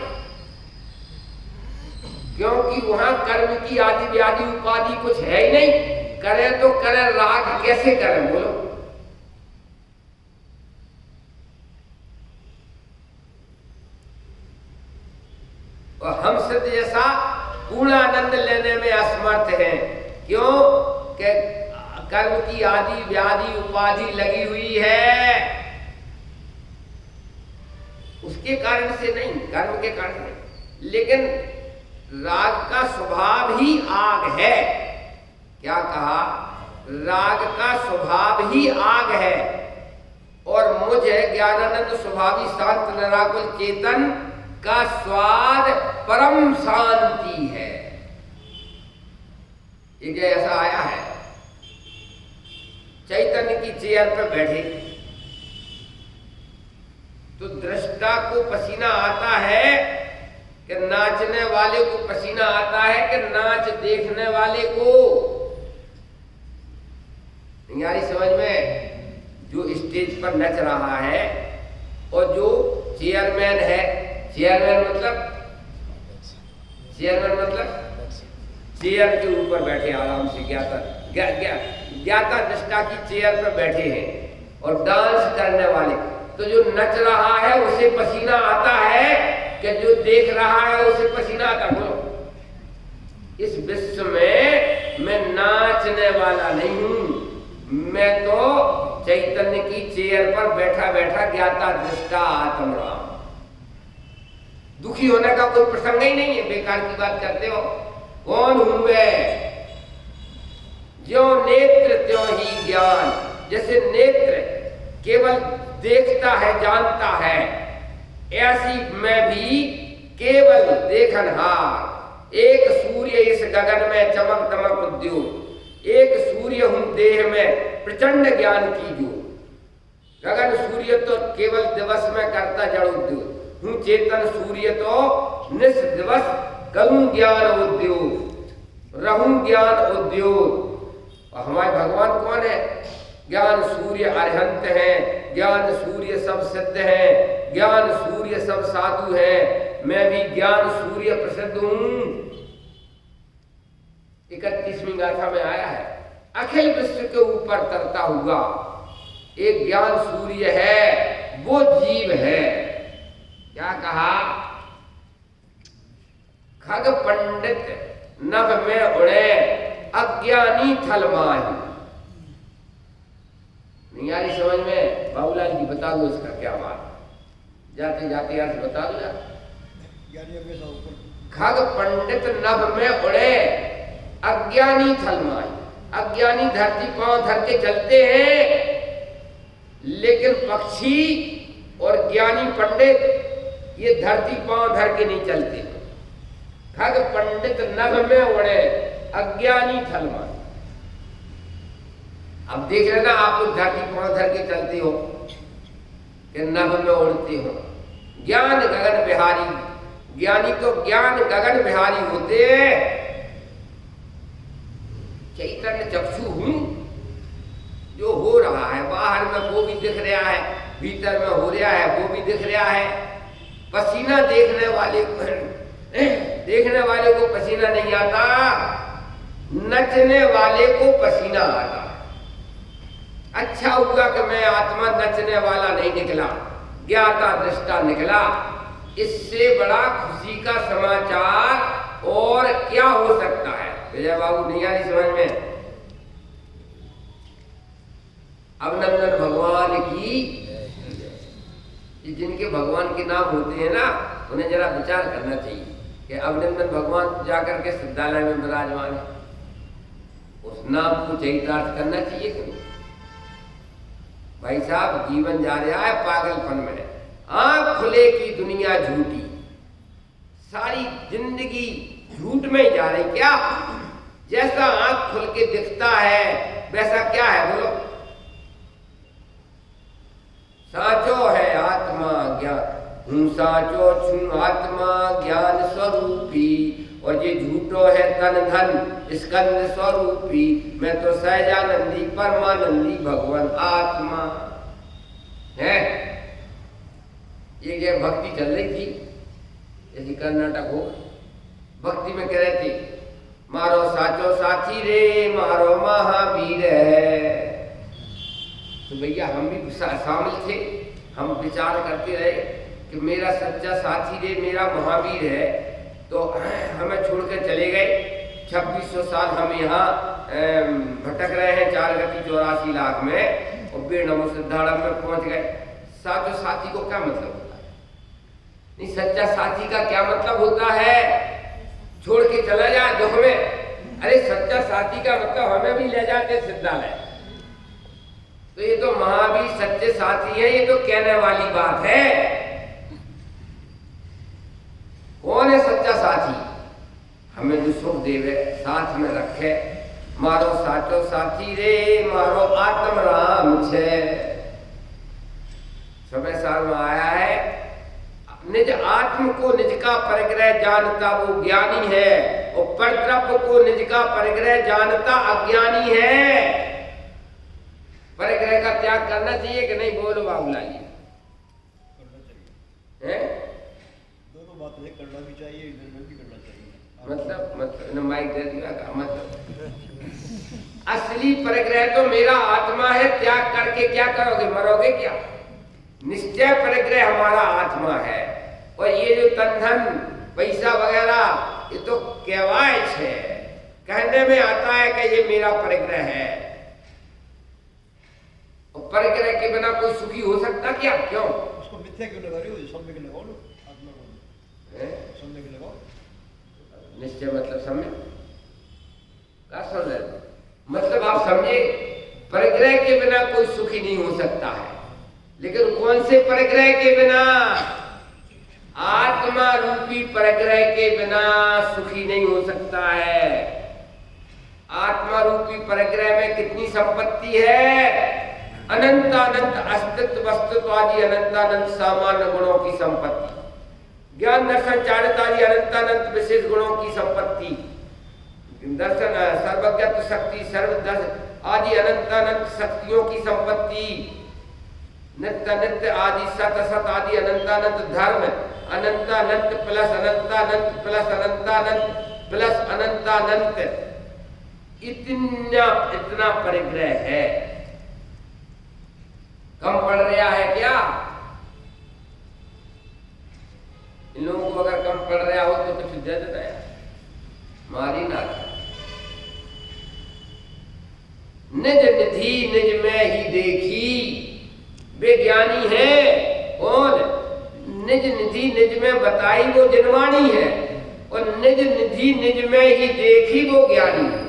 क्योंकि वहां कर्म की आदि व्याधि उपाधि कुछ है ही नहीं। करें तो करें, राग कैसे करें बोलो? और हम सिद्ध जैसा पूर्ण आनंद लेने में असमर्थ हैं। क्यों? कि कर्म की आदि व्याधि उपाधि लगी हुई है, उसके कारण से नहीं, कर्म के कारण नहीं। लेकिन राग का स्वभाव ही आग है। क्या कहा? राग का स्वभाव ही आग है। और मुझे ज्ञानानंद स्वभावी शांत निराकुल चेतन का स्वाद परम शांति है। एक ऐसा आया है, चैतन्य की चेयर पर बैठे तो दृष्टा को पसीना आता है कि नाचने वाले को पसीना आता है कि नाच देखने वाले को? नहीं आ रही समझ में? जो स्टेज पर नच रहा है और जो चेयरमैन है, चेयरमैन मतलब चेयर के ऊपर बैठे आराम से ज्ञाता दृष्टा की चेयर पर बैठे हैं और डांस करने वाले। तो जो नच रहा है उसे पसीना आता है कि जो देख रहा है उसे पसीना आता? बोलो। इस विश्व में मैं नाचने वाला नहीं हूं, मैं तो चैतन्य की चेयर पर बैठा बैठा ज्ञाता दृष्टा आत्म राम। दुखी होने का कोई प्रसंग ही नहीं है, बेकार की बात करते हो। कौन हूं मैं? ज्यों नेत्र त्यों ही ज्ञान। जैसे नेत्र केवल देखता है जानता है, ऐसी मैं भी केवल देखनहार। एक सूर्य इस गगन में चमक दमक उद्योग, एक सूर्य हूं देह में प्रचंड ज्ञान की जो। गगन सूर्य तो केवल दिवस में करता जड़ उद्योग, हूं चेतन सूर्य तो निस दिवस करूं ज्ञान उद्योग, रहूं ज्ञान उद्योग। और हमारे भगवान कौन है? ज्ञान सूर्य अरहंत है, ज्ञान सूर्य सब सिद्ध है, ज्ञान सूर्य सब साधु है, मैं भी ज्ञान सूर्य प्रसिद्ध हूं। 31वीं गाथा में आया है, अखिल विश्व के ऊपर तरता हुआ एक ज्ञान सूर्य है, वो जीव है। क्या कहा? खग पंडित नभ में उड़े अज्ञानी थल माही। नहीं आ रही समझ में? बाबूलाल जी बता दो इसका क्या बात, जाते जाते अर्थ बता दो यार। खग पंडित नभ में उड़े, अज्ञानी थल माई। अज्ञानी धरती पांव धर के चलते हैं, लेकिन पक्षी और ज्ञानी पंडित ये धरती पांव धर के नहीं चलते। खग पंडित नभ में उड़े, अज्ञानी थल माई। अब देख लेना, आप लोग धरती पांव धर के चलते हो कि नभ में उड़ते हो। ज्ञान गगन बिहारी, ज्ञानी तो ज्ञान गगन बिहारी होते हैं। चैतन्य चक्षु हूं, जो हो रहा है बाहर में वो भी दिख रहा है, भीतर में हो रहा है वो भी दिख रहा है। पसीना देखने वाले को पसीना नहीं आता, नचने वाले को पसीना आता। अच्छा हुआ कि मैं आत्मा नचने वाला नहीं निकला, ज्ञाता दृष्टा निकला। इससे बड़ा खुशी का समाचार और क्या हो सकता है? विजय बाबू नहीं आ रही समझ में? अभिनंदन भगवान की। जिनके भगवान के नाम होते हैं ना, उन्हें जरा विचार करना चाहिए कि अभिनंदन भगवान जाकर के सिद्धालय में विराजमान है, उस नाम को चरितार्थ करना चाहिए कि नहीं? भाई साहब, जीवन जा रहा है पागलपन में, आंख खुले की दुनिया झूठी, सारी जिंदगी झूठ में ही जा रही। क्या जैसा आंख खुल के दिखता है वैसा क्या है बोलो? साचो है आत्मा ज्ञान, हूँ साचो छू आत्मा ज्ञान स्वरूपी, और ये झूठो है तन धन स्कंद स्वरूपी। मैं तो सहजानंदी परमानंदी भगवान आत्मा है। ये भक्ति चल रही थी, जैसे कर्नाटक हो, भक्ति में कह रहे थे, मारो साचो साथी रे, मारो महावीर है। तो भैया हम भी शामिल थे, हम विचार करते रहे कि मेरा सच्चा साथी रे, मेरा महावीर है। तो हमें छोड़कर चले गए। 2600 साल हम यहाँ भटक रहे हैं 4 गति 84 लाख में, और बेनमो सिद्धारम में पहुंच गए। साचो साथी को क्या मतलब होता है? नहीं, सच्चा साथी का क्या मतलब होता है? छोड़ के चला जाए दुख में। अरे सच्चा साथी का मतलब हमें भी ले जाते सिद्धालय। तो ये तो महावीर सच्चे साथी है, ये तो कहने वाली बात है। कौन है सच्चा साथी? हमें जो सुख देवे, साथ में रखे। मारो साचो साथी रे, मारो आत्म राम छे। समय साल में आया है, निज आत्म को निज का परिग्रह जानता वो ज्ञानी है, और परद्रव्य को निज का परिग्रह जानता अज्ञानी है। परिग्रह का त्याग करना चाहिए कि नहीं? बोलो बाबूलाल जी। करना चाहिए, दोनों बातें करना भी चाहिए, इधर भी करना चाहिए। मतलब माइक दे दिया का मतलब असली परिग्रह तो मेरा आत्मा है। त्याग करके क्या करोगे? मरोगे क्या? निश्चय परिग्रह हमारा आत्मा है, और ये जो तन धन पैसा वगैरह ये तो कहवायच है, कहने में आता है कि ये मेरा परिग्रह है। और परिग्रह के बिना कोई सुखी हो सकता क्या? क्यों? उसको मिथ्या क्यों लगा रही हो? सम्य के लगाओ लो, आत्मा को सम्य के लगाओ। निश्चय मतलब सम्य क्या समझ रहे? मतलब आप समझे, परिग्रह के बिना कोई सुखी नहीं हो सकता है। लेकिन कौन से परिग्रह के बिना? आत्मा रूपी परिग्रह के बिना सुखी नहीं हो सकता है। आत्मा रूपी परिग्रह में कितनी संपत्ति है? अनंतानंत अस्तित्व वस्तुत्व आदि अनंतानंत सामान्य गुणों की संपत्ति, ज्ञान दर्शन चारिता आदि अनंतानंत विशेष गुणों की संपत्ति, दर्शन सर्वज्ञत्व शक्ति सर्वदर्श आदि अनंतानंत शक्तियों की संपत्ति, नित्य नित्य आदि सत सत आदि अनंतानंत धर्म, अनंतानंत प्लस अनंतानंत प्लस अनंतानंत प्लस अनंतानंत, इतना परिग्रह है। कम पड़ रहा है क्या? इन लोगों को अगर कम पड़ रहा हो तो कुछ दे देना है, मारी ना। निज निधि निज में ही देखी। वे ज्ञानी है कौन? निज निधि निज में बताई वो जिनवाणी है, और निज निधि निज में ही देखी वो ज्ञानी है।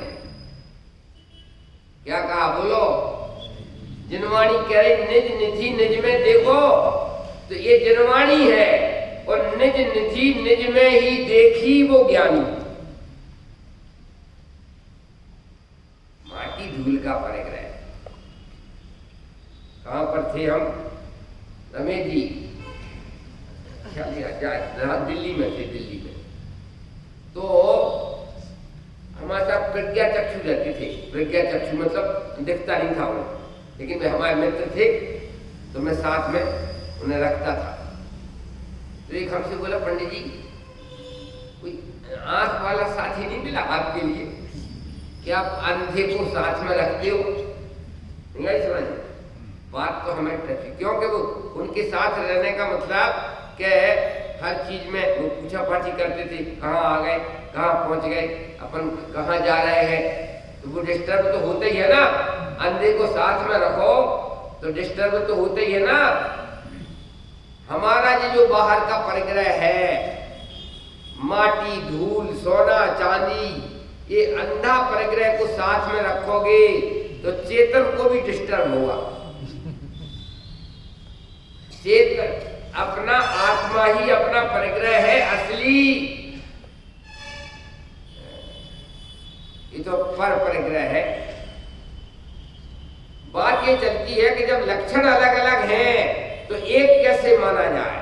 क्या कहा बोलो? जिनवाणी कह रही निज निधि निज में देखो, तो ये जिनवाणी है, और निज निधि निज में ही देखी वो ज्ञानी। माटी धूल का परिग्रह। कहां पर थे हम? रमेश जी दिल्ली में थे, दिल्ली में। तो हमारे साथ प्रज्ञा चक्षु रहते थे। प्रज्ञा चक्षु मतलब दिखता नहीं था उन्हें, लेकिन वे हमारे मित्र थे, तो मैं साथ में उन्हें रखता था। तो एक हमसे बोला, पंडित जी कोई आंख वाला साथी नहीं मिला आपके लिए? क्या आप अंधे को साथ में रखते हो? नहीं आई समझ बात? तो हमें टच, क्योंकि वो उनके साथ रहने का मतलब कि हर चीज में वो पूछा पाछी करते थे, कहाँ आ गए, कहाँ पहुंच गए, अपन कहाँ जा रहे हैं। तो वो डिस्टर्ब तो होता ही है ना। अंधे को साथ में रखो तो डिस्टर्ब तो होता ही है ना। हमारा ये जो बाहर का परिग्रह है, माटी धूल सोना चांदी, ये अंधा परिग्रह को साथ में रखोगे तो चेतन को भी डिस्टर्ब होगा। चेतन अपना आत्मा ही अपना परिग्रह है असली। ये तो पर परिग्रह है। बात ये चलती है कि जब लक्षण अलग अलग हैं तो एक कैसे माना जाए?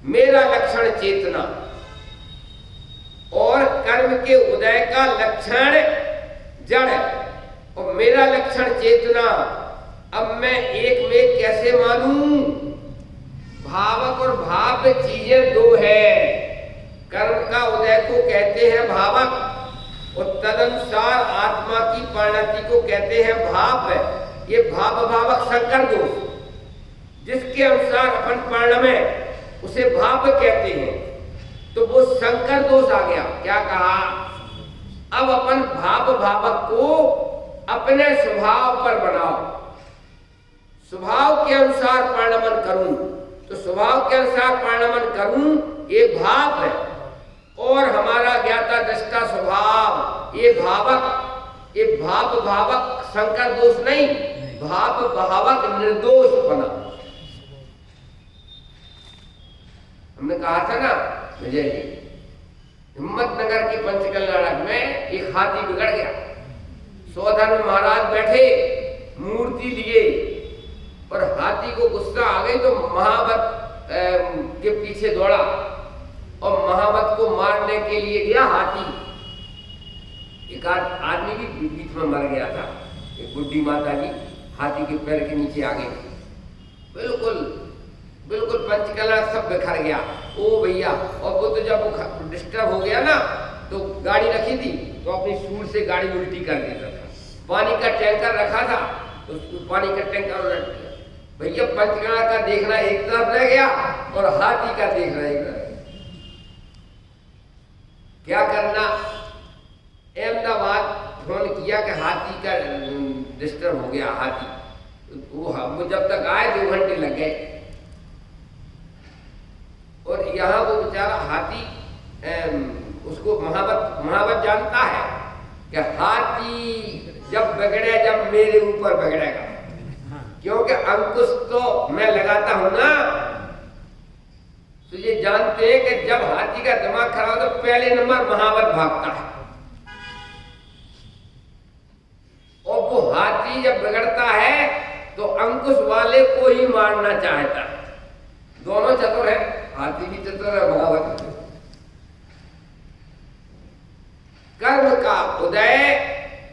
मेरा लक्षण चेतना और कर्म के उदय का लक्षण जड़, और मेरा लक्षण चेतना। अब मैं एक में कैसे मानूं? भावक और भाव्य चीजें दो है। कर्म का उदय को कहते हैं भावक, और तदनुसार आत्मा की परिणति को कहते हैं भाव्य। ये भाव भावक संकर दोष, जिसके अनुसार अपन परिणमे उसे भाव्य कहते हैं। तो वो संकर दोष आ गया। क्या कहा? अब अपन भाव भावक को अपने स्वभाव पर बनाओ। स्वभाव के अनुसार परिणमन करूं, तो स्वभाव के अनुसार परिणमन करूं, ये भाव है। और हमारा ज्ञाता दृष्टा स्वभाव, ये भावक, ये भाव भावक संकर दोष नहीं, भाव भावक निर्दोष बना। हमने कहा था ना विजय जी, हिम्मतनगर की पंचकल्याणक में एक हाथी बिगड़ गया। सौधर्म महाराज बैठे मूर्ति लिए, और हाथी को गुस्सा आ गई तो महावत के पीछे दौड़ा, और महावत को मारने के लिए गया हाथी। एक आदमी भी बीच में मर गया था। एक बुढ़ी माता जी हाथी के पैर के नीचे आ गई। बिल्कुल बिल्कुल पंचकला सब बिखर गया। ओ भैया, और वो तो जब डिस्टर्ब हो गया ना, तो गाड़ी रखी थी तो अपनी सूर से गाड़ी उल्टी कर देता था। पानी का टैंकर रखा था तो पानी का टैंकर उलट दिया। भैया पंचकला का देखना एक तरफ रह गया और हाथी का देखना एक तरफ। क्या करना? अहमदाबाद फोन किया कि हाथी का डिस्टर्ब हो गया। हाथी वो जब तक आए 2 घंटे लग गए। और यहाँ वो बेचारा हाथी उसको महावत जानता है कि हाथी जब बिगड़े, जब मेरे ऊपर बिगड़ेगा, क्योंकि अंकुश तो मैं लगाता हूं ना। तो ये जानते हैं कि जब हाथी का दिमाग खराब हो तो पहले नंबर महावत भागता है। और वो हाथी जब बिगड़ता है तो अंकुश वाले को ही मारना चाहता है। दोनों चतुर है, हाथी भी चतुर है, महावत। कर्म का उदय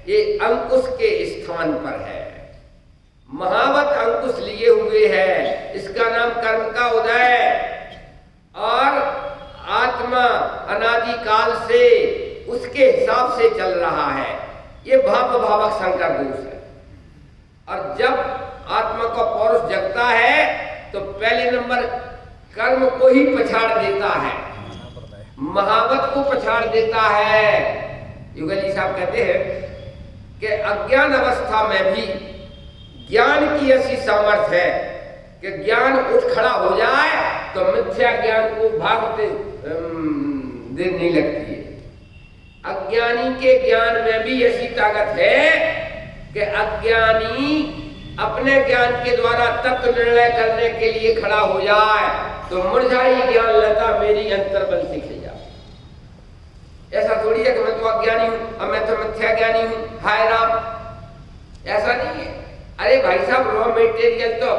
ये अंकुश के स्थान पर है। महावत अंकुश लिए हुए है, इसका नाम कर्म का उदय। और आत्मा अनादि काल से उसके हिसाब से चल रहा है। ये भाव भावक संकर दोष है। और जब आत्मा का पौरुष जगता है तो पहले नंबर कर्म को ही पछाड़ देता है, महावत को पछाड़ देता है। युगल जी साहब कहते हैं कि अज्ञान अवस्था में भी ज्ञान की ऐसी सामर्थ्य है कि ज्ञान उठ खड़ा हो जाए तो मिथ्या ज्ञान को भागते देर नहीं लगती है। अज्ञानी के ज्ञान में भी ऐसी ताकत है कि अज्ञानी अपने ज्ञान के द्वारा तत्व निर्णय करने के लिए खड़ा हो जाए तो मुरझाई ज्ञान लता मेरी अंतर्बल से खिल जाए। ऐसा थोड़ी है कि मैं तो अज्ञानी हूं और मैं तो मिथ्या ज्ञानी हूं, हाय राम, ऐसा नहीं है। अरे भाई साहब रॉ मेटेरियल तो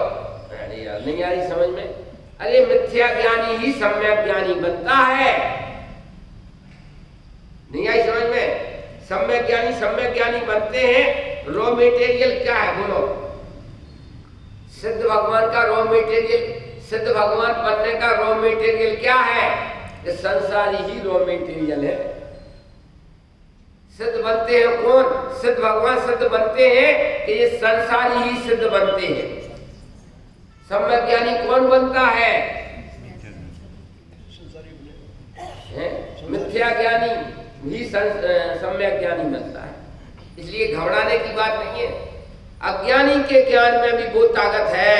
अरे यार नहीं आ रही समझ में। अरे मिथ्या ज्ञानी ही सम्यक ज्ञानी बनता है, नहीं आई समझ में। सम्यक ज्ञानी बनते हैं। रॉ मेटेरियल क्या है बोलो? सिद्ध भगवान का रॉ मेटेरियल, सिद्ध भगवान बनने का रॉ मेटेरियल क्या है? ये संसारी ही रॉ मेटेरियल है। सिद्ध बनते हैं कौन? सिद्ध भगवान सिद्ध बनते हैं कि ये संसारी ही सिद्ध बनते हैं। सम्यक ज्ञानी कौन बनता है? मिथ्या ज्ञानी भी सम्यक ज्ञानी बनता है। इसलिए घबराने की बात नहीं है। अज्ञानी के ज्ञान में भी वो ताकत है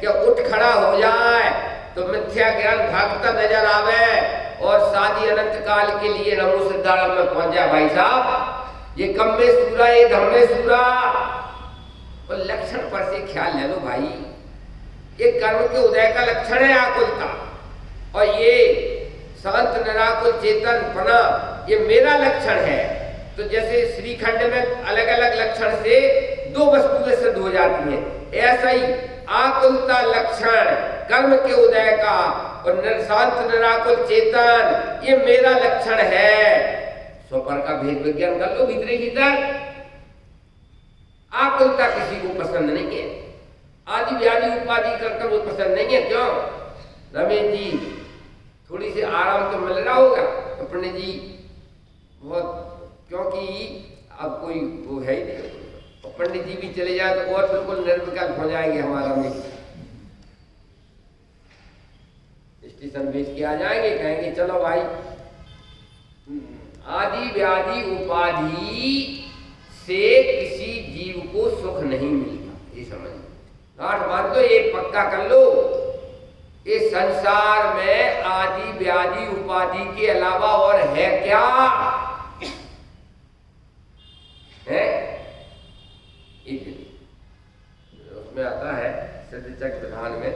कि उठ खड़ा हो जाए तो मिथ्या ज्ञान भागता नजर आवे और शादी अनंत काल के लिए नमो सिद्धार्थ में पहुंच जाए। भाई साहब ये कम में सूरा, ये धम में सूरा। और लक्षण पर से ख्याल ले लो भाई, ये कर्म के उदय का लक्षण है आकुलता, और ये शांत निराकुल चेतन पना ये मेरा लक्षण है। तो जैसे श्रीखंड में अलग अलग लक्षण से दो वस्तुएं सिद्ध हो जाती हैं, ऐसा ही आकुलता लक्षण कर्म के उदय का और शांत निराकुल चेतन ये मेरा लक्षण है। स्वपर का भेद विज्ञान कर लो भीतरे भीतर। आकुलता किसी को पसंद नहीं है, आदि व्याधि उपाधि कर वो पसंद नहीं है। क्यों रमेश जी? थोड़ी सी आराम तो मिल रहा होगा तो पंडित जी बहुत, क्योंकि अब कोई वो है ही नहीं। और पंडित जी भी चले जाए तो और बिल्कुल निर्विकल्प हो जाएंगे। हमारा में स्टेशन बेच के आ जाएंगे, कहेंगे चलो भाई आदि व्याधि उपाधि से किसी जीव को सुख नहीं मिलता। ये समझ गांठ बांध लो, ये पक्का कर लो। इस संसार में आदि व्याधि उपाधि के अलावा और है क्या? है उसमें आता है सिद्धचक विधान में,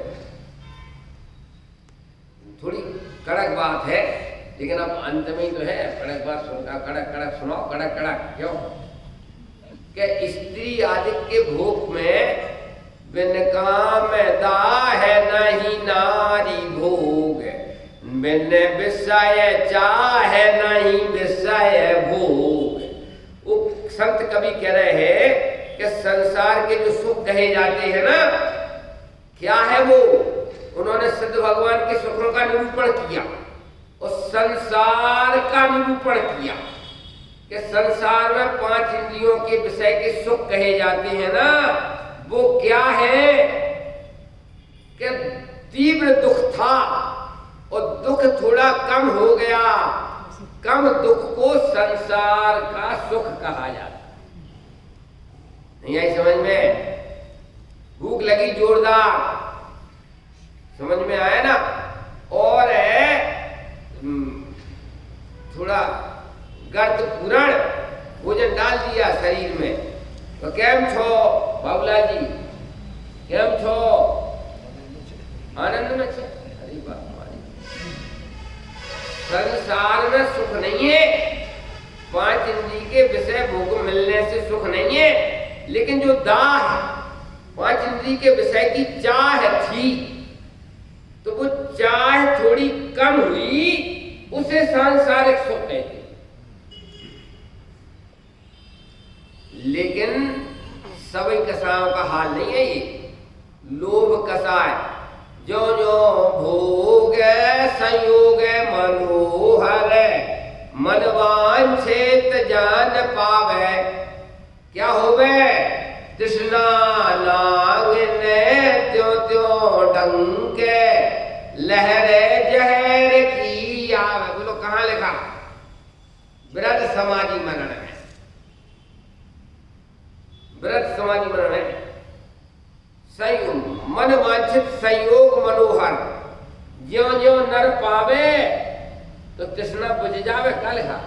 थोड़ी कड़क बात है लेकिन अब अंत में ही तो है। कड़क बात सुनता, कड़क कड़क सुनाओ, कड़क कड़क क्यों? कि स्त्री आदि के भोग में बिन काम दाह नहीं नारी भोग, बिन विषय चाहे नहीं विषय भोग। वो संत कवि कह रहे हैं कि संसार के जो सुख कहे जाते हैं ना, क्या है वो? उन्होंने सिद्ध भगवान के सुखों का निरूपण किया और संसार का निरूपण किया कि संसार में 5 इंद्रियों के विषय के सुख कहे जाते हैं ना, वो क्या है? कि तीव्र दुख था और दुख थोड़ा कम हो गया, कम दुख को संसार का सुख कहा जाता। नहीं आई समझ में? भूख लगी जोरदार, समझ में आया ना? और थोड़ा गर्द पूरण भोजन डाल दिया शरीर में, तो केम छो बाबूला जी, केम छो? आनंद में छे। अरे बाप हमारी संसार में सुख नहीं है, 5 इंद्रिय के विषय भोग मिलने से सुख नहीं है, लेकिन जो दाह 5 इंद्रिय के विषय की चाह थी तो वो चाह थोड़ी कम हुई, उसे सांसारिक सुख कहते। लेकिन सभी कसायों का हाल नहीं है ये। लोभ कसाय जो जो भोग संयोग मनोहर, मनवांछित जान पावे, क्या होवे? तृष्णा नांगने त्यों त्यों डंके, लहरे जहर की आवे। बोलो कहाँ लिखा? विरध समाधि मनन में। समाधि मन है संयोग मन वांछित संयोग मनोहर ज्यो ज्यो नर पावे तो तृष्णा बुझ जावे कल खा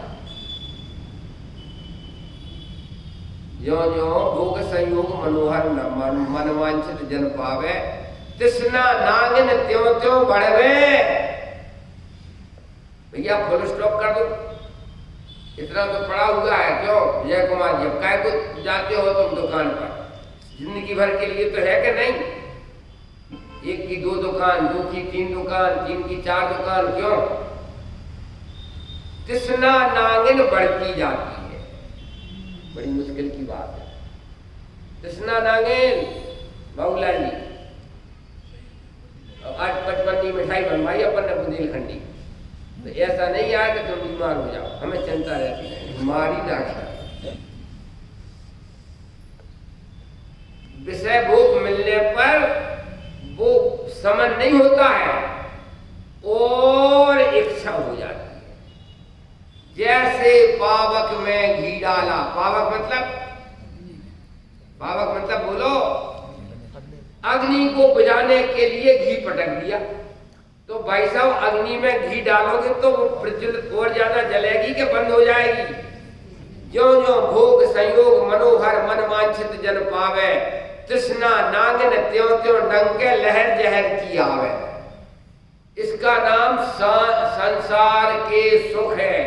ज्यो ज्यो भोग संयोग मनोहर मन वांछित जन पावे तृष्णा नागिन त्यों त्यों बढ़वे। भैया फुल स्टॉप कर दो, इतना तो पड़ा हुआ है। क्यों जय कुमार जी, अब काय को जाते हो तुम दुकान पर? जिंदगी भर के लिए तो है कि नहीं? एक की 2 दुकान, 2 की 3 दुकान, 3 की 4 दुकान। क्यों? तृष्णा नागिन बढ़ती जाती है, बड़ी मुश्किल की बात है। तृष्णा नागिन बाबूलाल जी आज 55 मिठाई बनवाई अपन ने बुंदेलखंडी, तो ऐसा नहीं आया कि तुम बीमार हो जाओ, हमें चिंता रहती है बीमारी ना खाए। विषय भोग मिलने पर वो समन नहीं होता है और इच्छा हो जाती है। जैसे पावक में घी डाला, पावक मतलब बोलो, अग्नि को बुझाने के लिए घी पटक दिया, तो भाई साहब अग्नि में घी डालोगे तो वो प्रज्वलित और ज्यादा जलेगी कि बंद हो जाएगी? ज्यों ज्यों भोग संयोग मनोहर मन वांछित जन पावे तृष्णा नागिन त्यों त्यों डंके लहर जहर की आवे। इसका नाम संसार के सुख है।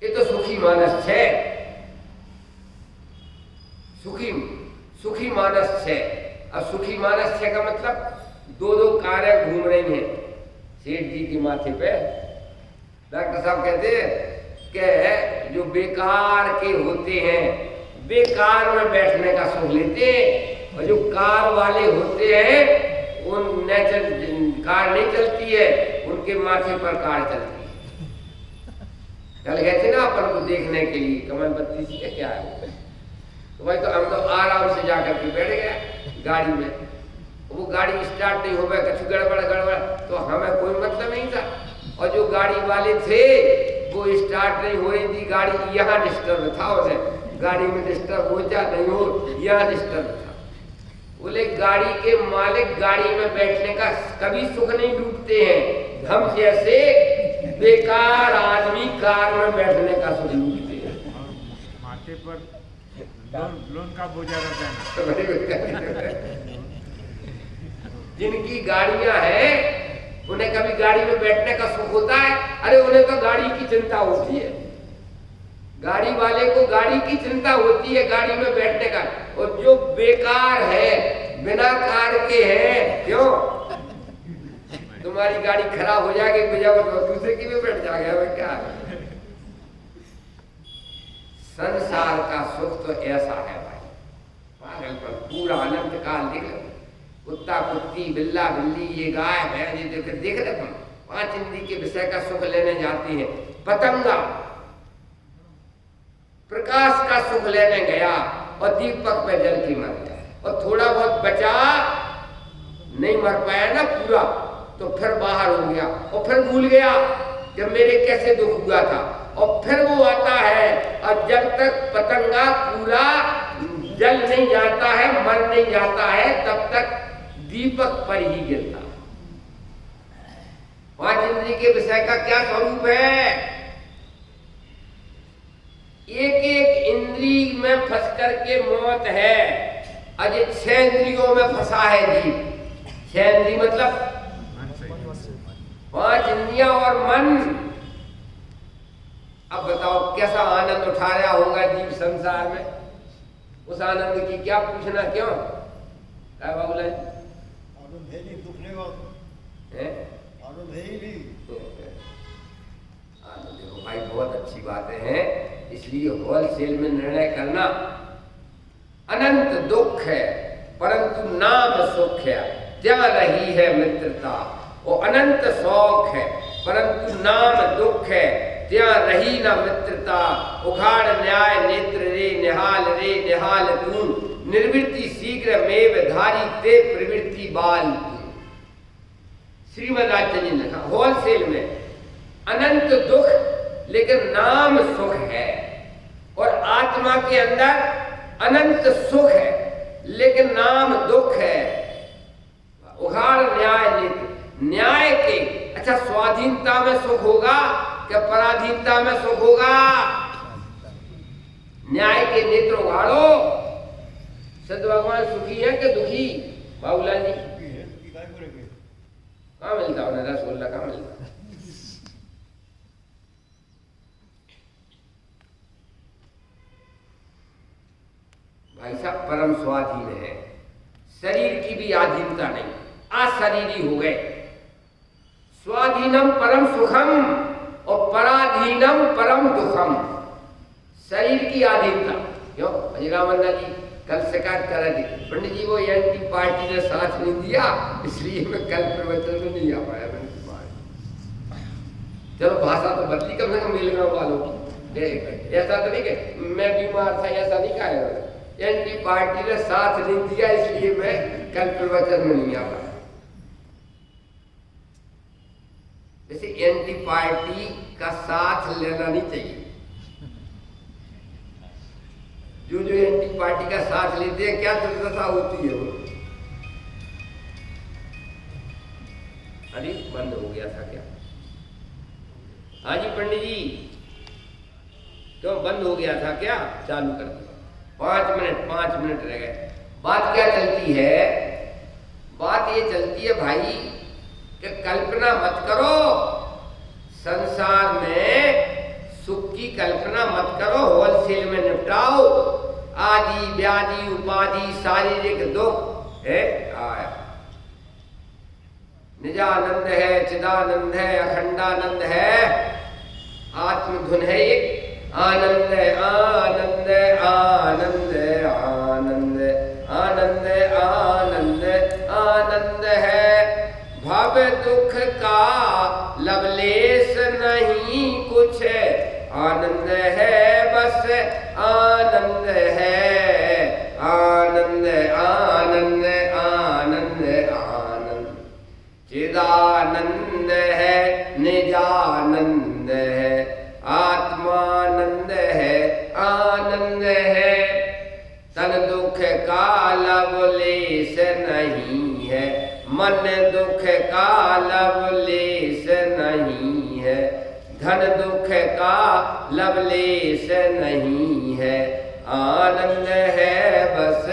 ये तो सुखी मानस है, सुखी मानस है। अब सुखी मानस है का मतलब 2 कारें घूम रही हैं सेठ जी के माथे पे। डॉक्टर साहब कहते हैं कि जो बेकार के होते हैं वे कार में बैठने का सुख लेते हैं, और जो कार वाले होते हैं उन नेचर कार नहीं चलती है, उनके माथे पर कार चलती है। कल गए थे ना अपन को देखने के लिए कमल बत्ती से क्या है, तो भाई तो हम तो आराम से जाकर के बैठ गया गाड़ी में। वो गाड़ी स्टार्ट नहीं हो गया, कुछ गड़बड़ तो हमें कोई मतलब नहीं था। और जो गाड़ी वाले थे वो स्टार्ट नहीं हो रही थी गाड़ी, यहाँ डिस्टर्ब था उन्हें, गाड़ी में डिस्टर्ब हो जा नहीं हो, यहाँ डिस्टर्ब था। बोले गाड़ी के मालिक गाड़ी में बैठने का कभी सुख नहीं लूटते हैं, हम जैसे बेकार आदमी कार में बैठने का सुख लूटते हैं। माथे पर लोन का बोझा रखना। जिनकी गाड़ियां हैं उन्हें कभी गाड़ी में बैठने का सुख होता है? अरे उन्हें तो गाड़ी की चिंता होती है। गाड़ी वाले को गाड़ी की चिंता होती है गाड़ी में बैठने का, और जो बेकार है बिना कार के हैं, क्यों? तुम्हारी गाड़ी खराब हो जाएगी, तो दूसरे की भी बैठ जाएगा क्या? संसार का सुख तो ऐसा है भाई, पागलपन पूरा अनंत काल। देख कुत्ता कुत्ती बिल्ला बिल्ली ये गाय भैंस ये देख रहे हम 5 इंद्रिय के विषय का सुख लेने जाती है। पतंगा प्रकाश का सुख लेने गया और दीपक पे जल के मर गया, और थोड़ा बहुत बचा, नहीं मर पाया ना पूरा, तो फिर बाहर हो गया और फिर भूल गया कि मेरे कैसे दुख हुआ था, और फिर वो आता है। और जब तक पतंगा पूरा जल नहीं जाता है, मर नहीं जाता है, तब तक दीपक पर ही गिरता। 5 इंद्रिय के विषय का क्या स्वरूप है? एक एक इंद्रिय में फंस करके मौत है। अजय 6 इंद्रियों में फंसा है जीव। 6 इंद्रिय मतलब 5 इंद्रियां और मन। अब बताओ कैसा आनंद उठा रहा होगा जीव संसार में? उस आनंद की क्या पूछना, क्यों क्या बाबूलाल? आनंद है नहीं, दुख नहीं होता है, आनंद है ही नहीं। आनंद देखो भाई बहुत अच्छी बातें हैं, इसलिए होलसेल में निर्णय करना। अनंत दुख है परंतु नाम सुख है, त्या रही है मित्रता। और अनंत शौक है परंतु नाम दुख है, त्या रही न मित्रता। उघाड़ न्याय नेत्र रे निहाल तू, निर्वृत्ति शीघ्र मेव धारी ते प्रवृत्ति बाल तू। श्रीमद् राजचंद्र ने लिखा होलसेल में अनंत दुख लेकिन नाम सुख है, और आत्मा के अंदर अनंत सुख है, लेकिन नाम दुख है। उघाड़ न्याय लेते न्याय के। अच्छा, स्वाधीनता में सुख होगा क्या पराधीनता में सुख होगा? न्याय के नेत्र उघाड़ो। सद भगवान सुखी है कि दुखी? बाबूलाल जी कहाँ मिलता उन्हें रसगुल्ला, कहाँ मिलता? भाई साहब परम स्वाधीन है, शरीर की भी आधीनता नहीं, अशरीरी हो गए। स्वाधीनम परम सुखम और पराधीनम परम दुखम। शरीर की आधीनता। क्यों अजरामन्ना जी कल शिकायत कर रहे थे, पंडित जी वो एंटी पार्टी ने साथ नहीं दिया, इसलिए मैं कल प्रवचन में नहीं आ पाया। मैंने चलो भाषा तो बदली, कम से कम मिलगांव वालों की। ऐसा तो नहीं कि मैं बीमार था, ऐसा नहीं कहा। एंटी पार्टी ने साथ नहीं दिया, इसलिए मैं कल प्रवचन में नहीं आ पाया। जैसे एंटी पार्टी का साथ लेना नहीं चाहिए। जो जो एंटी पार्टी का साथ लेते हैं, क्या दुर्दशा होती है वो। अरे बंद हो गया था क्या? हाँ जी पंडित जी, क्यों बंद हो गया था क्या? चालू कर दिया। 5 मिनट रह गए। बात क्या चलती है? बात ये चलती है भाई कि कल्पना मत करो, संसार में सुख की कल्पना मत करो, होलसेल में निपटाओ। आदि व्याधि उपाधि शारीरिक दुख है आया। निजानंद है, चिदानंद है, अखंडानंद है, आत्मधुन है एक। आनंद आनंद आनंद आनंद आनंद आनंद आनंद है। भव दुख का लवलेश नहीं कुछ, आनंद है बस आनंद है। आनंद आनंद आनंद आनंद चिदानंद है, निजानंद है, आत्मानंद है, आनंद है। तन दुख का लवलेश नहीं है, मन दुख का लवलेश नहीं है, धन दुख का लवलेश नहीं है, आनंद है बस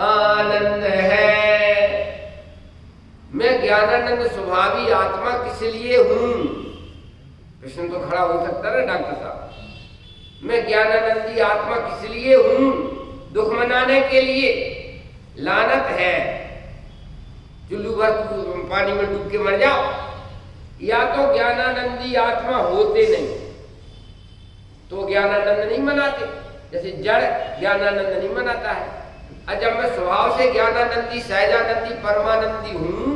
आनंद है। मैं ज्ञानानंद स्वभावी आत्मा किस लिए हूं? प्रश्न तो खड़ा हो सकता है ना डॉक्टर साहब। मैं ज्ञानानंदी आत्मा किस लिए हूं? दुख मनाने के लिए। लानत है, चुल्लू भर पानी में डूब के मर जाओ। या तो ज्ञानानंदी आत्मा होते नहीं तो ज्ञानानंद नहीं मनाते, जैसे जड़ ज्ञानानंद नहीं मनाता है। और जब मैं स्वभाव से ज्ञानानंदी सहजानंदी परमानंदी हूं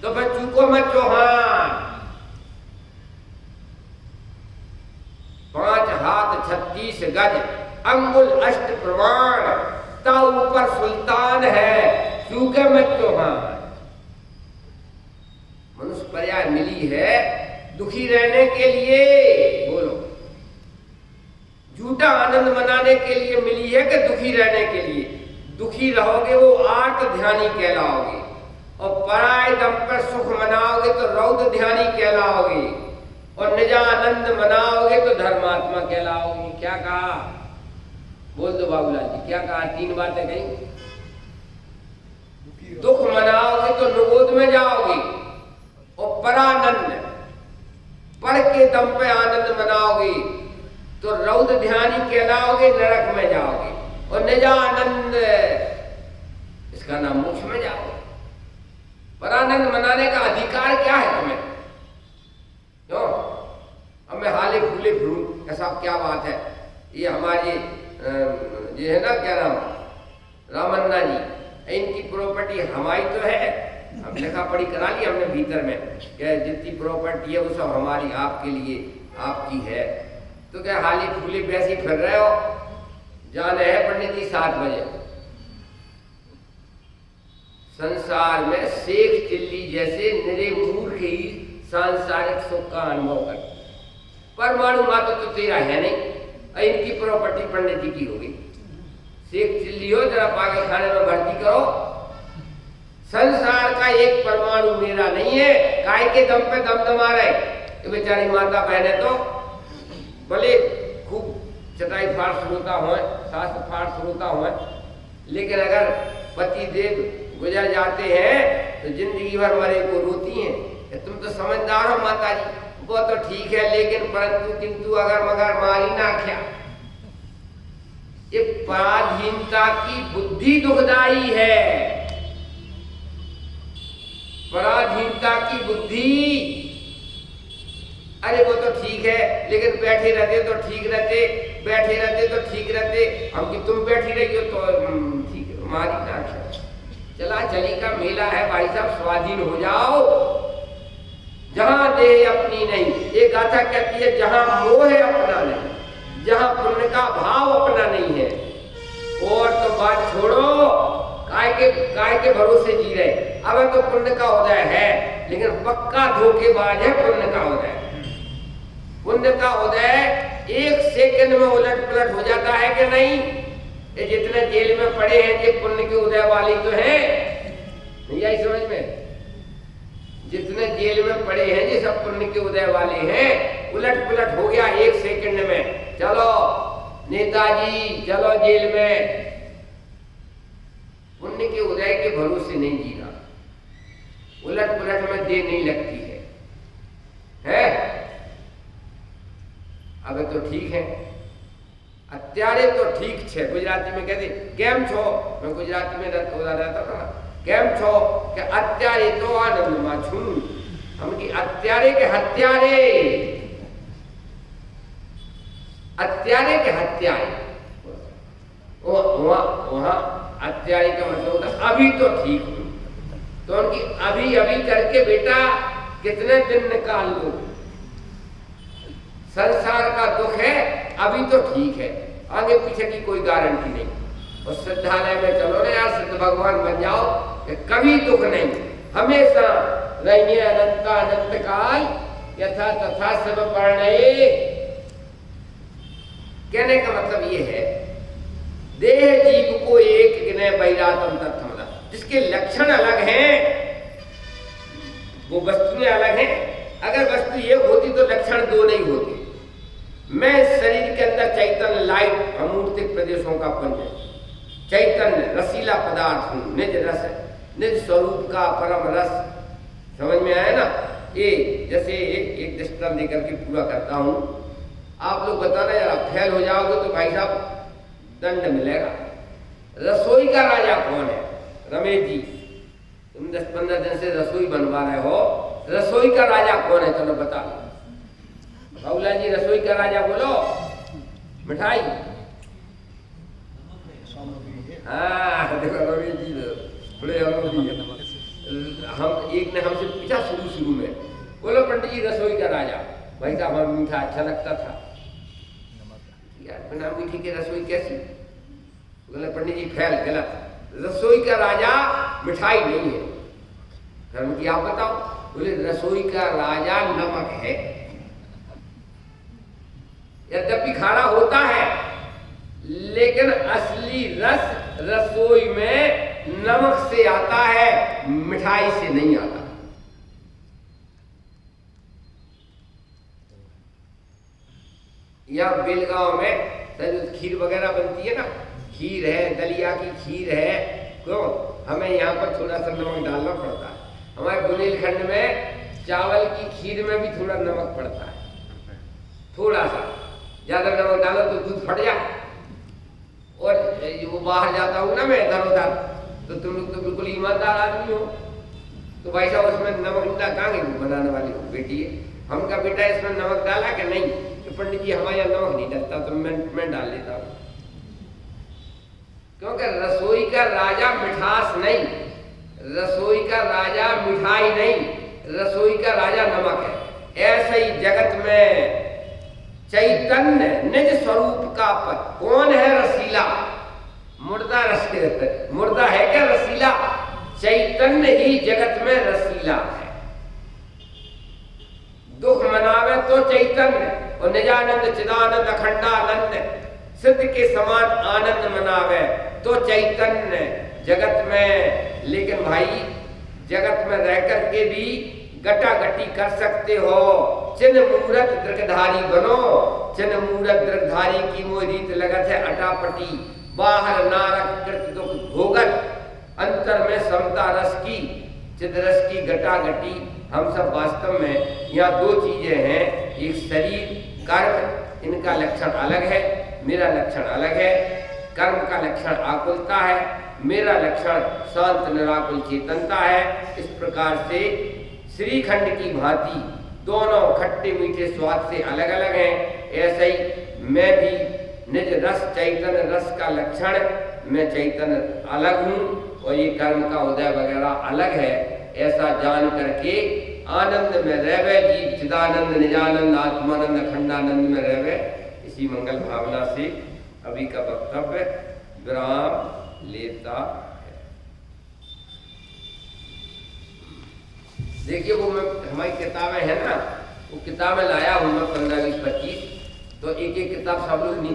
तो मैं चूको मत चौहान। 5 हाथ 36 गज अंगुल अष्ट प्रमाण, ता ऊपर सुल्तान है, चूके मत चौहान। मनुष्य पर्याय मिली है दुखी रहने के लिए, बोलो झूठा आनंद मनाने के लिए मिली है कि दुखी रहने के लिए? दुखी रहोगे वो आर्त ध्यानी कहलाओगे, और पराय दम पर सुख मनाओगे तो रौद्र ध्यानी कहलाओगे, और निजानंद मनाओगे तो धर्मात्मा कहलाओगे। क्या कहा? बोल दो बाबूलाल जी, क्या कहा? 3 बातें कही। दुख मनाओगे तो निगोद में जाओगे, और परानंद पर के दम पे आनंद मनाओगे तो रौद्र ध्यानी कहलाओगे, नरक में जाओगे, और निजानंद इसका नाम मोक्ष में जाओगे। परानंद मनाने का अधिकार क्या है तुम्हें? क्यों अब मैं हाले फूले फिरूं? ऐसा क्या बात है? ये हमारे ये है ना, क्या नाम, रामन्ना जी, इनकी प्रॉपर्टी हमारी तो है, हम लिखा पढ़ी करा ली हमने भीतर में, क्या जितनी प्रॉपर्टी है वो सब हमारी, आपके लिए आपकी है। तो क्या हाली फूले वैसे फिर रहे हो? जाने है पंडित जी 7 बजे। संसार में शेख चिल्ली जैसे निरे मूर्ख ही सांसारिक सुख का अनुभव कर। परमाणु मात्र तो तेरा है नहीं, और इनकी प्रॉपर्टी पंडित जी की होगी। सेक चिल्ली हो जरा पागल खाने में भर्ती करो। संसार का एक परमाणु मेरा नहीं है। काय के दम पे दमदमा रहे ये बेचारी माता बहने तो भले खूब चटाई फाड़ श्रोता हो, शास्त्र फाड़ श्रोता हो, लेकिन अगर पति देव गुजर जाते हैं तो जिंदगी भर मरे को रोती हैं। तुम तो समझदार हो माता जी, वो तो ठीक है, लेकिन परंतु किंतु अगर मगर मारी ना क्या। ये पराधीनता की बुद्धि दुखदाई है। पराधीनता की बुद्धि, अरे वो तो ठीक है, लेकिन बैठे रहते तो ठीक रहते, बैठे रहते तो ठीक रहते, हम कि तुम बैठी रही हो तो ठीक है, मारी ना क्या। चला चली का मेला है भाई साहब, स्वाधीन हो जाओ। जहां देह अपनी नहीं, ये गाथा कहती है जहां मोह है अपना नहीं, जहां पुण्य का भाव अपना नहीं है। और तो बात छोड़ो, काय के भरोसे जी रहे। अब तो पुण्य का उदय है, लेकिन पक्का धोखेबाज है पुण्य का उदय। पुण्य का उदय एक सेकंड में उलट पलट हो जाता है कि नहीं। ये जितने जेल में पड़े हैं ये पुण्य के उदय वाली तो है, नहीं आई समझ में। जितने जेल में पड़े हैं ये सब पुण्य के उदय वाले हैं। उलट पलट हो गया एक सेकंड में, चलो नेताजी चलो जेल में। पुण्य के उदय के भरोसे नहीं जीना, उलट पलट में देर नहीं लगती है? अब तो ठीक है, અત્યારે તો ઠીક છે। गुजराती में कहते केम छो, मैं गुजराती में रहता था, केम छो કે અત્યારે તો આનંદમાં છું। हम की અત્યારે के हत्यारे, અત્યારે के हत्यारे, वहां અત્યારે का मतलब होता अभी तो ठीक हूं। तो उनकी अभी अभी करके बेटा कितने दिन निकाल लो। संसार का दुख है, अभी तो ठीक है, आगे पीछे की कोई गारंटी नहीं। और श्रद्धालय में चलो ना यार, सिद्ध भगवान बन जाओ कि कभी दुख नहीं, हमेशा रहिए अनंता अनंत काल यथा तथा सब वर्णये। कहने का मतलब ये है देह जीव को एक गिने बैरातम तत्मदा, जिसके लक्षण अलग हैं वो वस्तुएं अलग हैं। अगर वस्तु ये होती तो लक्षण दो नहीं होते। मैं शरीर के अंदर चैतन्य लाइट अमूर्तिक प्रदेशों का पुंज, चैतन्य रसीला पदार्थ हूं, निज रस निज स्वरूप का परम रस। समझ में आया ना। ये जैसे एक दृष्टांत देकर के पूरा करता हूं। आप लोग बताना यार, फेल हो जाओगे तो भाई साहब दंड मिलेगा। रसोई का राजा कौन है? रमेश जी, तुम 10-15 दिन से रसोई बनवा रहे हो, रसोई का राजा कौन है? चलो बता दो। बाबूलाल जी रसोई का राजा बोलो। मिठाई, हाँ देखो रमेश जी बड़े हम एक ने हमसे पूछा शुरू में, बोलो पंडित जी रसोई का राजा। भाई साहब हमें मीठा अच्छा लगता था यार, बिना मीठी के रसोई कैसी? बोले पंडित जी फैल गलत, रसोई का राजा मिठाई नहीं है। धर्म की आप बताओ। बोले रसोई का राजा नमक है। यद्यपि खाना होता है, लेकिन असली रस रसोई में नमक से आता है, मिठाई से नहीं आता। यहाँ बेलगांव में खीर वगैरह बनती है ना, खीर है, दलिया की खीर है, क्यों हमें यहाँ पर थोड़ा सा नमक डालना पड़ता है। हमारे बुंदेलखंड में चावल की खीर में भी थोड़ा नमक पड़ता है, थोड़ा सा। ज्यादा नमक डालो तो दूध फट जाए। और वो बाहर जाता हूँ ना मैं इधर उधर, तो तुम लोग तो बिल्कुल ईमानदार आदमी हो, तो भाई साहब उसमें नमक कहाँ गई? बनाने वाली बेटी है, हम का बेटा इसमें नमक डाला कि नहीं? तो पंडित जी हमारे यहाँ नमक नहीं डलता, तो मैं डाल देता हूँ। क्योंकि रसोई का राजा मिठास नहीं, रसोई का राजा मिठाई नहीं, रसोई का राजा नमक है। ऐसे ही जगत में चैतन्य निज स्वरूप का पद कौन है? रसीला। मुर्दा मुर्दा है क्या रसीला? चैतन्य ही जगत में रसीला है। दुख मनावे तो चैतन्य, और निजानंद चिदानंद अखंडानंद सिद्ध के समान आनंद मनावे तो चैतन्य जगत में। लेकिन भाई जगत में रह करके भी गटागटी कर सकते हो। चिन्ह मूरत दृगधारी बनो, चिन्ह मूरत दृगधारी की मोह रीत लगत है अटापटी। बाहर नारक कृत दुख भोगत, अंतर में समता रस की चिद रस की गटागटी। हम सब वास्तव में यहाँ दो चीजें हैं, एक शरीर कर्म, इनका लक्षण अलग है, मेरा लक्षण अलग है। कर्म का लक्षण आकुलता है, मेरा लक्षण शांत निराकुल चेतनता है। इस प्रकार से श्रीखंड की भांति दोनों खट्टे मीठे स्वाद से अलग अलग हैं। ऐसे ही मैं भी निज रस चैतन्य रस का लक्षण, मैं चैतन्य अलग हूँ और ये कर्म का उदय वगैरह अलग है। ऐसा जान करके आनंद में रहवे जी, चिदानंद निजानंद आत्मानंद अखंडानंद में रहवे। इसी मंगल भावना से अभी का वक्तव्य विराम लेता है। देखिए वो मैं हमारी किताबें हैं ना, वो किताबें लाया हूँ मैं 15, 20, 25, तो एक एक किताब सब लोग